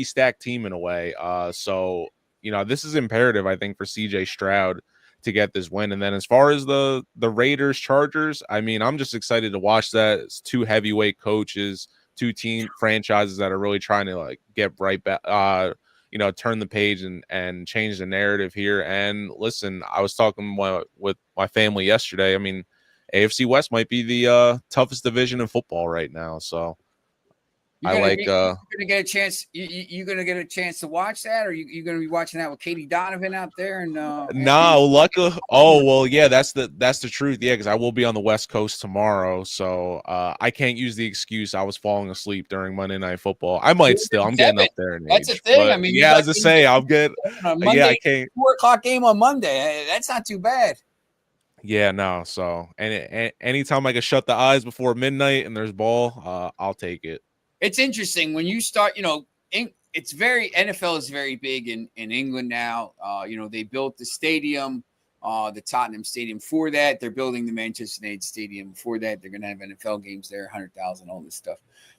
stacked team in a way. So this is imperative, I think, for CJ Stroud to get this win. And then as far as the Raiders Chargers, I mean, I'm just excited to watch that. It's two heavyweight coaches, two team franchises that are really trying to like get right back. Turn the page and change the narrative here. And listen, I was talking with my family yesterday. I mean, AFC West might be the toughest division in football right now. So You're gonna get a chance. You're gonna get a chance to watch that, or you gonna be watching that with Katie Donovan out there? And luckily, oh well, yeah, that's the truth. Yeah, because I will be on the West Coast tomorrow, so I can't use the excuse I was falling asleep during Monday Night Football. I might still. I'm getting up there in age. That's a thing. But, I mean, yeah, as I say, I'm good. Monday, yeah, I can't. 4:00 game on Monday. That's not too bad. Yeah, no. So, and anytime I can shut the eyes before midnight and there's ball, I'll take it. It's interesting when you start, it's very NFL is very big in England now. They built the stadium, the Tottenham Stadium for that. They're building the Manchester United Stadium for that. They're going to have NFL games there, 100,000, all this stuff.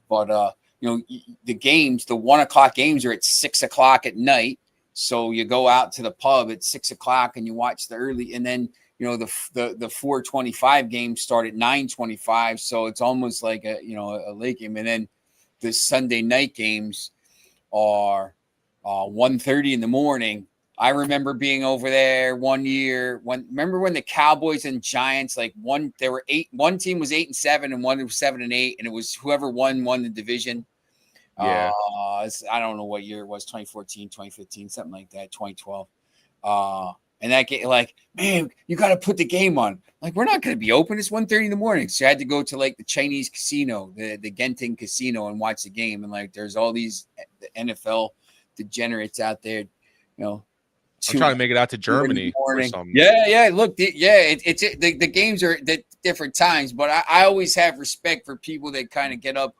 But, the games, the 1:00 games are at 6:00 at night. So you go out to the pub at 6:00 and you watch the early, and then, the 4:25 games start at 9:25. So it's almost like a late game. And then the Sunday night games are 1:30 in the morning. I remember being over there one year. Remember when the Cowboys and Giants, one team was 8-7 and one was 7-8, and it was whoever won the division. Yeah. I don't know what year it was, 2014, 2015, something like that, 2012. And that game, man, you got to put the game on. We're not going to be open. It's 1:30 in the morning. So I had to go to the Chinese casino, the Genting casino, and watch the game. And there's all these NFL degenerates out there, I'm trying to make it out to Germany or something. Yeah. Look, the games are at different times, but I always have respect for people that kind of get up,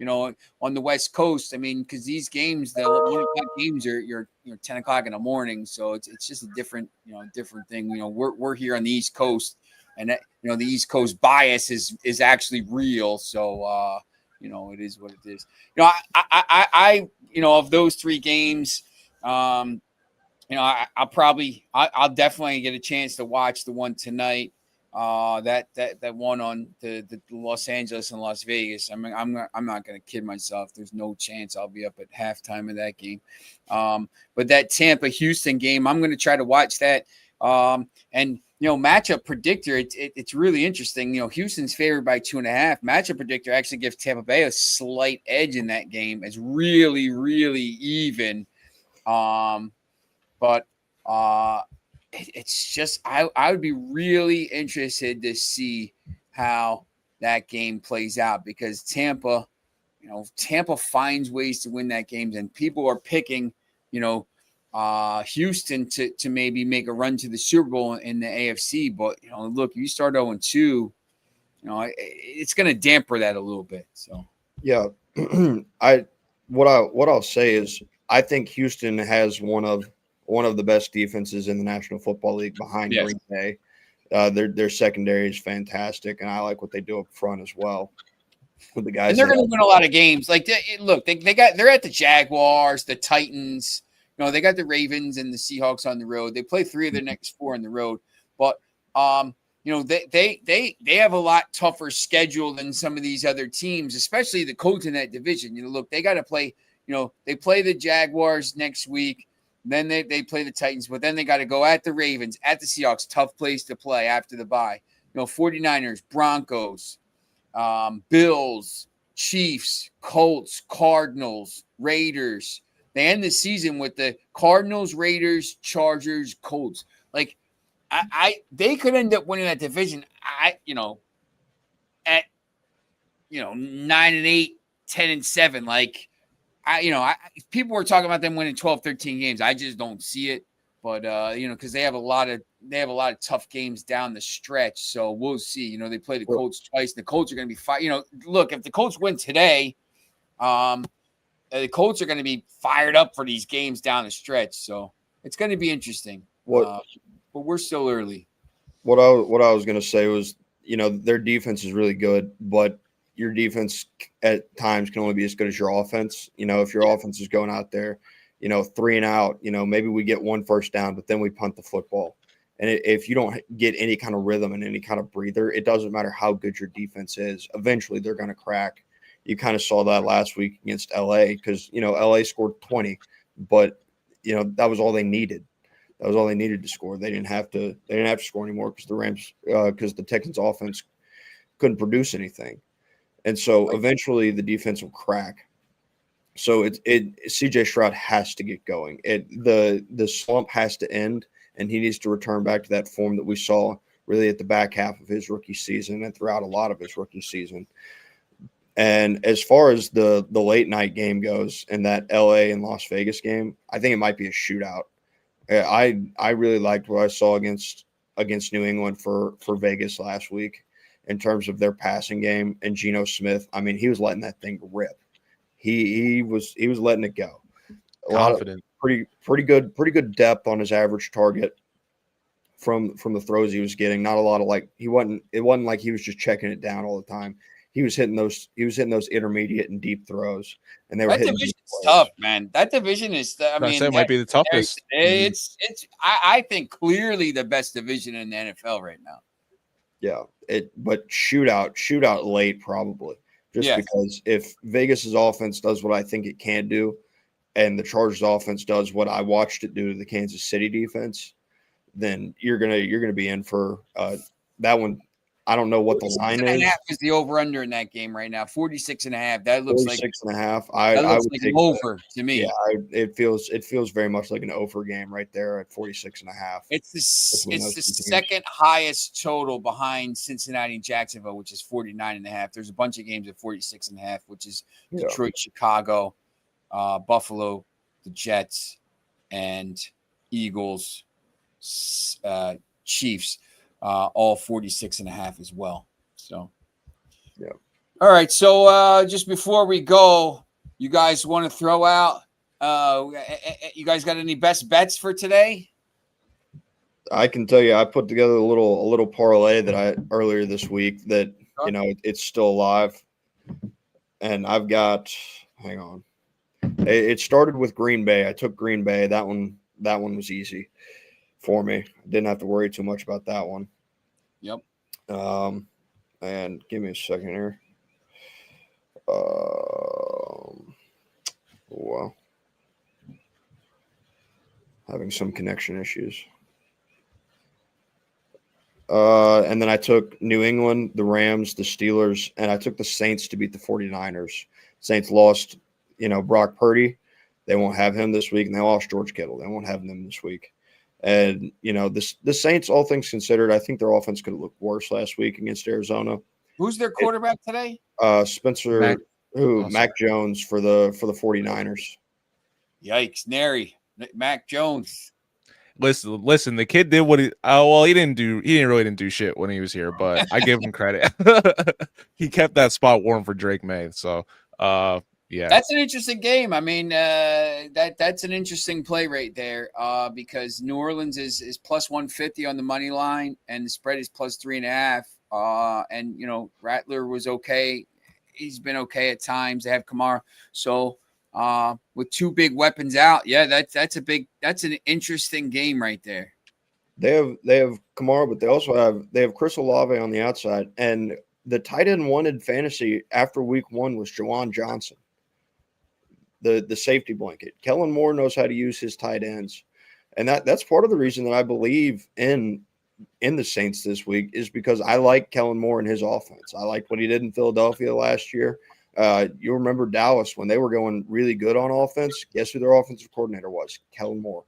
on the West Coast. I mean, because these games, the 1:00 games are 10:00 in the morning, so it's just a different thing. We're here on the East Coast, and that, the East Coast bias is actually real. So it is what it is. I of those three games, I'll definitely get a chance to watch the one tonight. That one on the Los Angeles and Las Vegas. I mean, I'm not going to kid myself. There's no chance I'll be up at halftime of that game. But that Tampa Houston game, I'm going to try to watch that. And matchup predictor, it's really interesting. Houston's favored by 2.5. Matchup predictor actually gives Tampa Bay a slight edge in that game. It's really, really even. But it's just I would be really interested to see how that game plays out, because Tampa finds ways to win that game, and people are picking Houston to maybe make a run to the Super Bowl in the AFC. But look, you start 0-2, it's going to damper that a little bit. So yeah, what I'll say is I think Houston has one of the best defenses in the National Football League behind Green Bay. Their secondary is fantastic, and I like what they do up front as well with the guys. And they're going to win a lot of games. They're at the Jaguars, the Titans. They got the Ravens and the Seahawks on the road. They play 3 of their next 4 on the road, but they have a lot tougher schedule than some of these other teams, especially the Colts in that division. They got to play. They play the Jaguars next week. Then they play the Titans, but then they got to go at the Ravens, at the Seahawks. Tough place to play after the bye. 49ers, Broncos, Bills, Chiefs, Colts, Cardinals, Raiders. They end the season with the Cardinals, Raiders, Chargers, Colts. They could end up winning that division. At 9-8, 10-7. People were talking about them winning 12, 13 games. I just don't see it. But because they have a lot of tough games down the stretch. So we'll see. They play the Colts twice. The Colts are going to be fine. Look, if the Colts win today, the Colts are going to be fired up for these games down the stretch. So it's going to be interesting. But we're still early. What I was going to say was their defense is really good, but your defense at times can only be as good as your offense. If your offense is going out there, 3 and out, maybe we get 1 first down, but then we punt the football. And if you don't get any kind of rhythm and any kind of breather, it doesn't matter how good your defense is. Eventually, they're going to crack. You kind of saw that last week against LA because, LA scored 20, but, that was all they needed. That was all they needed to score. They didn't have to score anymore because the Texans offense couldn't produce anything. And so eventually the defense will crack. So CJ Stroud has to get going. The slump has to end, and he needs to return back to that form that we saw really at the back half of his rookie season and throughout a lot of his rookie season. And as far as the late night game goes and that LA and Las Vegas game, I think it might be a shootout. I really liked what I saw against New England for Vegas last week in terms of their passing game and Geno Smith. I mean, he was letting that thing rip. He was letting it go. Confident. Pretty good depth on his average target from the throws he was getting. Not a lot of it wasn't like he was just checking it down all the time. He was hitting those intermediate and deep throws, and they were hitting. That division is tough, man. That division is. I mean, it might be the toughest. It's. I think clearly the best division in the NFL right now. Yeah, but shootout late probably, because if Vegas's offense does what I think it can do, and the Chargers offense does what I watched it do to the Kansas City defense, then you're gonna be in for that one. I don't know what the line is. Is the over-under in that game right now? 46.5. That looks 46.5. That looks like an over to me. Yeah, it feels very much like an over game right there at 46.5. It's the second highest total behind Cincinnati and Jacksonville, which is 49.5. There's a bunch of games at 46.5, which is Detroit, Chicago, Buffalo, the Jets, and Eagles, Chiefs. All 46.5 as well. So, yeah. All right. So, just before we go, you guys want to throw out? You guys got any best bets for today? I can tell you, I put together a little parlay that earlier this week that it's still alive, and I've got. Hang on. It started with Green Bay. I took Green Bay. That one was easy for me. I didn't have to worry too much about that one. Yep. And give me a second here. Well, having some connection issues. And then I took New England, the Rams, the Steelers, and I took the Saints to beat the 49ers. Saints lost, Brock Purdy. They won't have him this week, and they lost George Kittle. They won't have them this week. And, the Saints, all things considered, I think their offense could have looked worse last week against Arizona. Who's their quarterback today? Mac Jones for the 49ers. Yikes, Nary. Mac Jones. Listen, the kid did what he didn't do shit when he was here, but I give him credit. He kept that spot warm for Drake May. So, yeah, that's an interesting game. I mean, that's an interesting play right there because New Orleans is plus 150 on the money line, and the spread is plus 3.5. And Rattler was okay; he's been okay at times. They have Kamara, so with two big weapons out, yeah, that's an interesting game right there. They have Kamara, but they also have Chris Olave on the outside, and the tight end one in fantasy after week 1 was Jawan Johnson. The safety blanket. Kellen Moore knows how to use his tight ends. And that's part of the reason that I believe in the Saints this week is because I like Kellen Moore and his offense. I like what he did in Philadelphia last year. You remember Dallas when they were going really good on offense. Guess who their offensive coordinator was? Kellen Moore.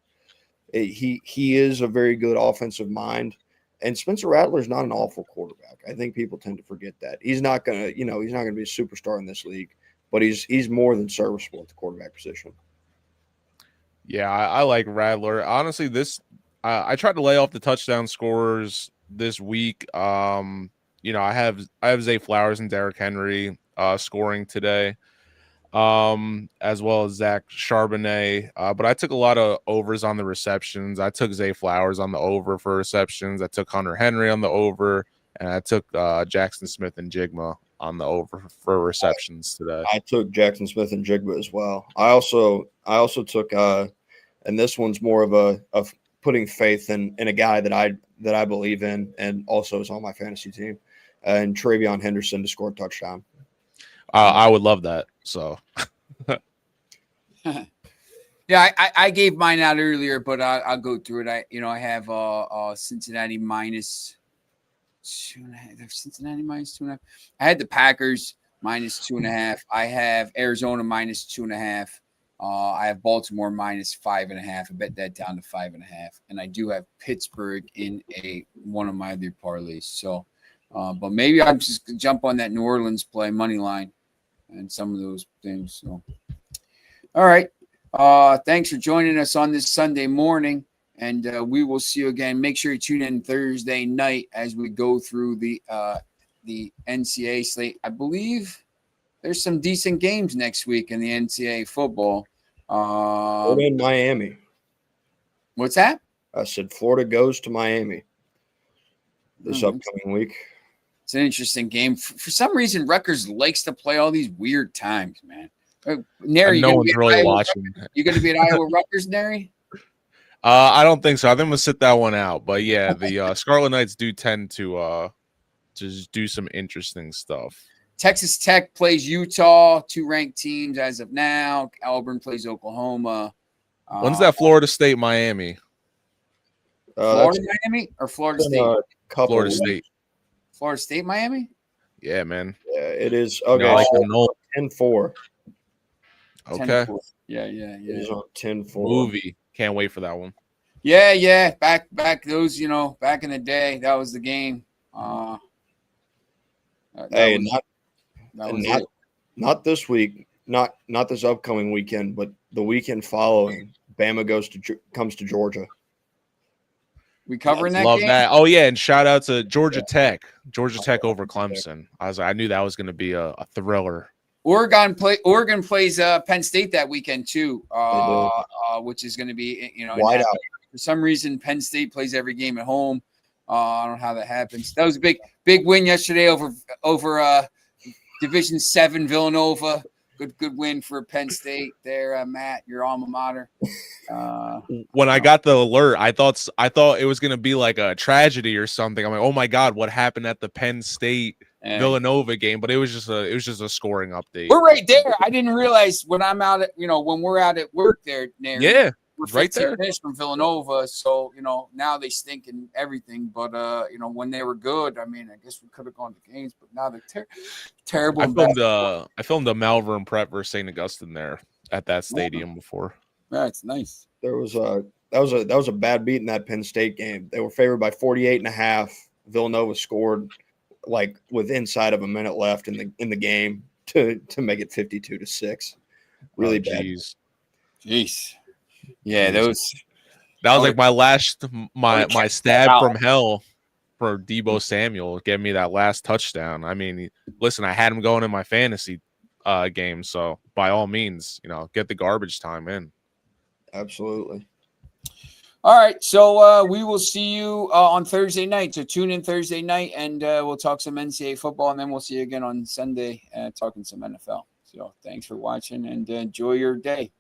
He is a very good offensive mind. And Spencer Rattler's not an awful quarterback. I think people tend to forget that. He's not gonna be a superstar in this league. But he's more than serviceable at the quarterback position. Yeah, I like Rattler. Honestly, I tried to lay off the touchdown scorers this week. I have Zay Flowers and Derrick Henry scoring today, as well as Zach Charbonnet. But I took a lot of overs on the receptions. I took Zay Flowers on the over for receptions. I took Hunter Henry on the over and I took Jackson Smith and Jigma on the over for receptions today. I took Jackson Smith and Jigba as well. I also took and this one's more of putting faith in a guy that I believe in and also is on my fantasy team, and Travion Henderson to score a touchdown. I would love that. So yeah, I gave mine out earlier, but I'll go through it. I have Cincinnati minus 2.5. Cincinnati minus 2.5. I had the Packers minus 2.5. I have Arizona minus 2.5. I have Baltimore minus 5.5. I bet that down to 5.5. And I do have Pittsburgh in one of my other parlays. So, but maybe I'm just gonna jump on that New Orleans play money line and some of those things. So, all right. Thanks for joining us on this Sunday morning. And we will see you again. Make sure you tune in Thursday night as we go through the NCAA slate. I believe there's some decent games next week in the NCAA football. Florida and Miami. What's that? I said Florida goes to Miami this upcoming week. It's an interesting game. For some reason, Rutgers likes to play all these weird times, man. Nary, no one's really watching. You going to be at Iowa Rutgers, Nary? I don't think so. I think I'm gonna sit that one out. But yeah, the Scarlet Knights do tend to just do some interesting stuff. Texas Tech plays Utah, 2 ranked teams as of now. Auburn plays Oklahoma. When's that Florida State Miami? Florida Miami or Florida State? Florida State. Florida State Miami? Yeah, man. Yeah, it is. Okay, No, 10-4. Okay. 10-4. Yeah. It is on 10-4. Movie. Can't wait for that one. Yeah. Back those, back in the day, that was the game. Hey, not this week, not this upcoming weekend, but the weekend following. Bama comes to Georgia. We covering that Love game? that. Oh yeah, and shout out to Georgia Tech. Georgia Tech over Clemson. I knew that was going to be a thriller. Oregon plays Penn State that weekend too, which is going to be wide out. For some reason, Penn State plays every game at home. I don't know how that happens. That was a big win yesterday over Division 7 Villanova. Good win for Penn State there, Matt, your alma mater. When I got the alert, I thought it was going to be like a tragedy or something. I'm like, oh my god, what happened at the Penn State Villanova game? But it was just a scoring update. We're right there. I didn't realize when I'm out at when we're out at work there. Yeah, we're right 15 there. minutes from Villanova, so now they stink and everything. But when they were good, I mean, I guess we could have gone to games, but now they're terrible. I filmed a Malvern Prep versus St. Augustine there at that stadium before. Yeah, it's nice. There was that was a bad beat in that Penn State game. They were favored by 48.5. Villanova scored like with inside of a minute left in the game to make it 52-6. Really bad. Jeez. Yeah, that was like my stab from hell for Deebo Samuel, get me that last touchdown. I mean, listen, I had him going in my fantasy game, so by all means, get the garbage time in. Absolutely. All right, so we will see you on Thursday night. So tune in Thursday night, and we'll talk some NCAA football, and then we'll see you again on Sunday talking some NFL. So thanks for watching, and enjoy your day.